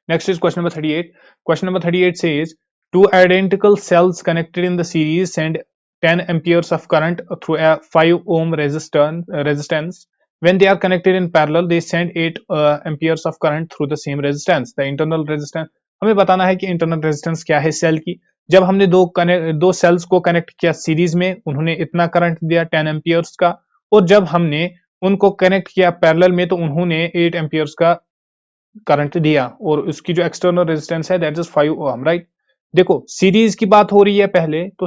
A: next is question number 38. Question number 38 says two identical cells connected in the series send 10 amperes of current through a 5 ohm resistance. When they are connected in parallel, they send 8 amperes of current through the same resistance. The internal resistance, हमें बताना है कि internal resistance क्या है cell की। जब हमने दो सेल्स को कनेक्ट किया सीरीज में, उन्होंने इतना करंट दिया 10 एम्पियर्स का, और जब हमने उनको कनेक्ट किया पैरेलल में तो उन्होंने 8 एम्पियर्स का करंट दिया, और उसकी जो एक्सटर्नल रेजिस्टेंस है दैट इज 5 ओम, राइट। देखो सीरीज की बात हो रही है पहले, तो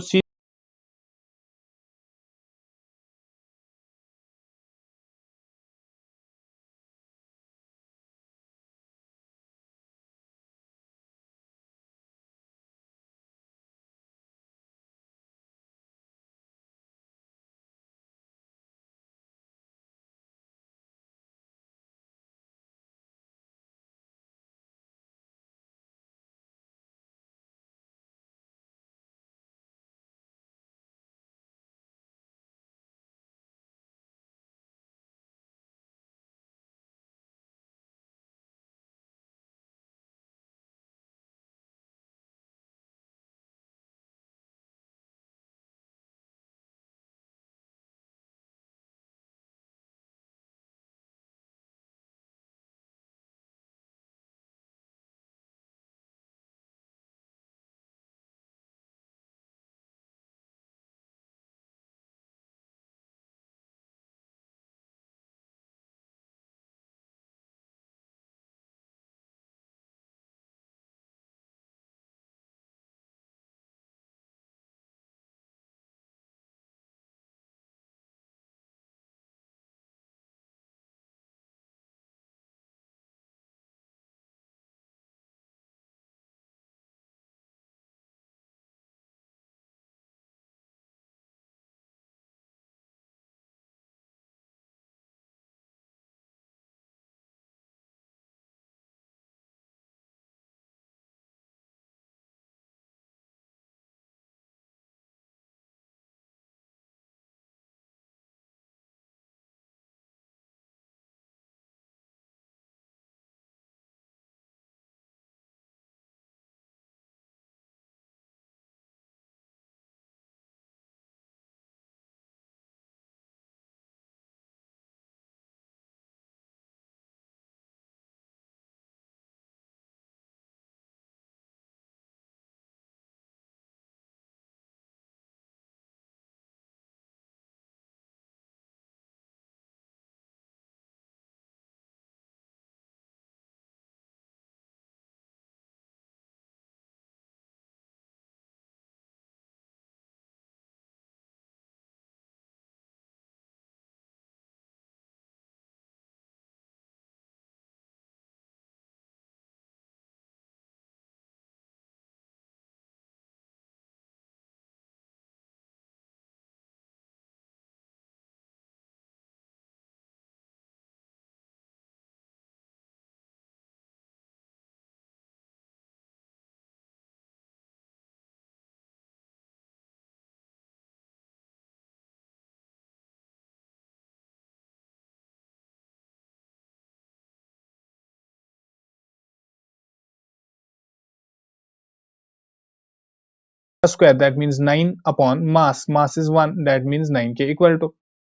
A: square, that means 9 upon mass is 1, that means 9 के equal to.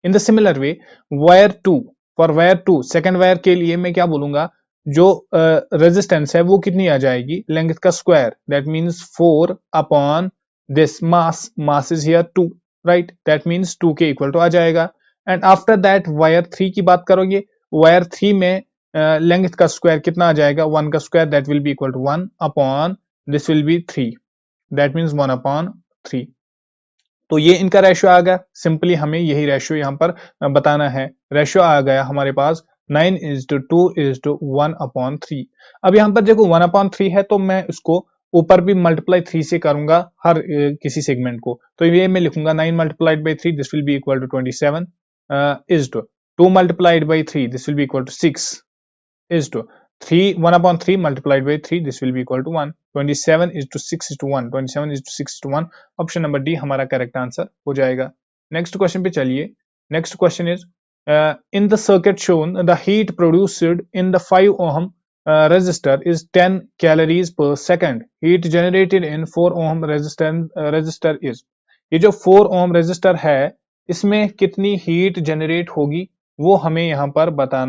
A: In the similar way, wire 2, for wire 2 second wire के लिए मैं क्या बोलूंगा, जो रेजिस्टेंस है वो कितनी आ जाएगी, लेंथ का square, that means 4 upon this mass is here 2, right, that means 2 के equal to आ जाएगा. एंड आफ्टर दैट वायर 3 की बात करोगे, वायर 3 में लेंथ का स्क्वायर कितना आ जाएगा, 1 का square, that will be equal to 1 upon this will be 3, that means 1 upon 3. तो ये इनका रेशियो आ गया. सिंपली हमें यही रेशियो यहाँ पर बताना है. रेशियो आ गया हमारे पास 9:2:1 अपॉन 3. अब यहाँ पर देखो 1 अपॉन 3 है तो मैं उसको ऊपर भी मल्टीप्लाई 3 से करूंगा हर किसी सेगमेंट को. तो ये मैं लिखूंगा 9 multiplied by 3, this will be equal to 27 is to 2 multiplied by 3, this will be equal to 6, is to 1 upon 3 multiplied by 3, this will be equal to 1. 27 is to 6 is to 1, 27 is to 6 is to 1. Option number D हमारा correct answer हो जाएगा. Next question पे चलिए. Next question is in the circuit shown the heat produced in the 5 ohm resistor is 10 calories per second. Heat generated in 4 ohm resistor is, ये जो 4 ohm resistor है इसमें कितनी हीट जनरेट होगी वो हमें यहाँ पर बताना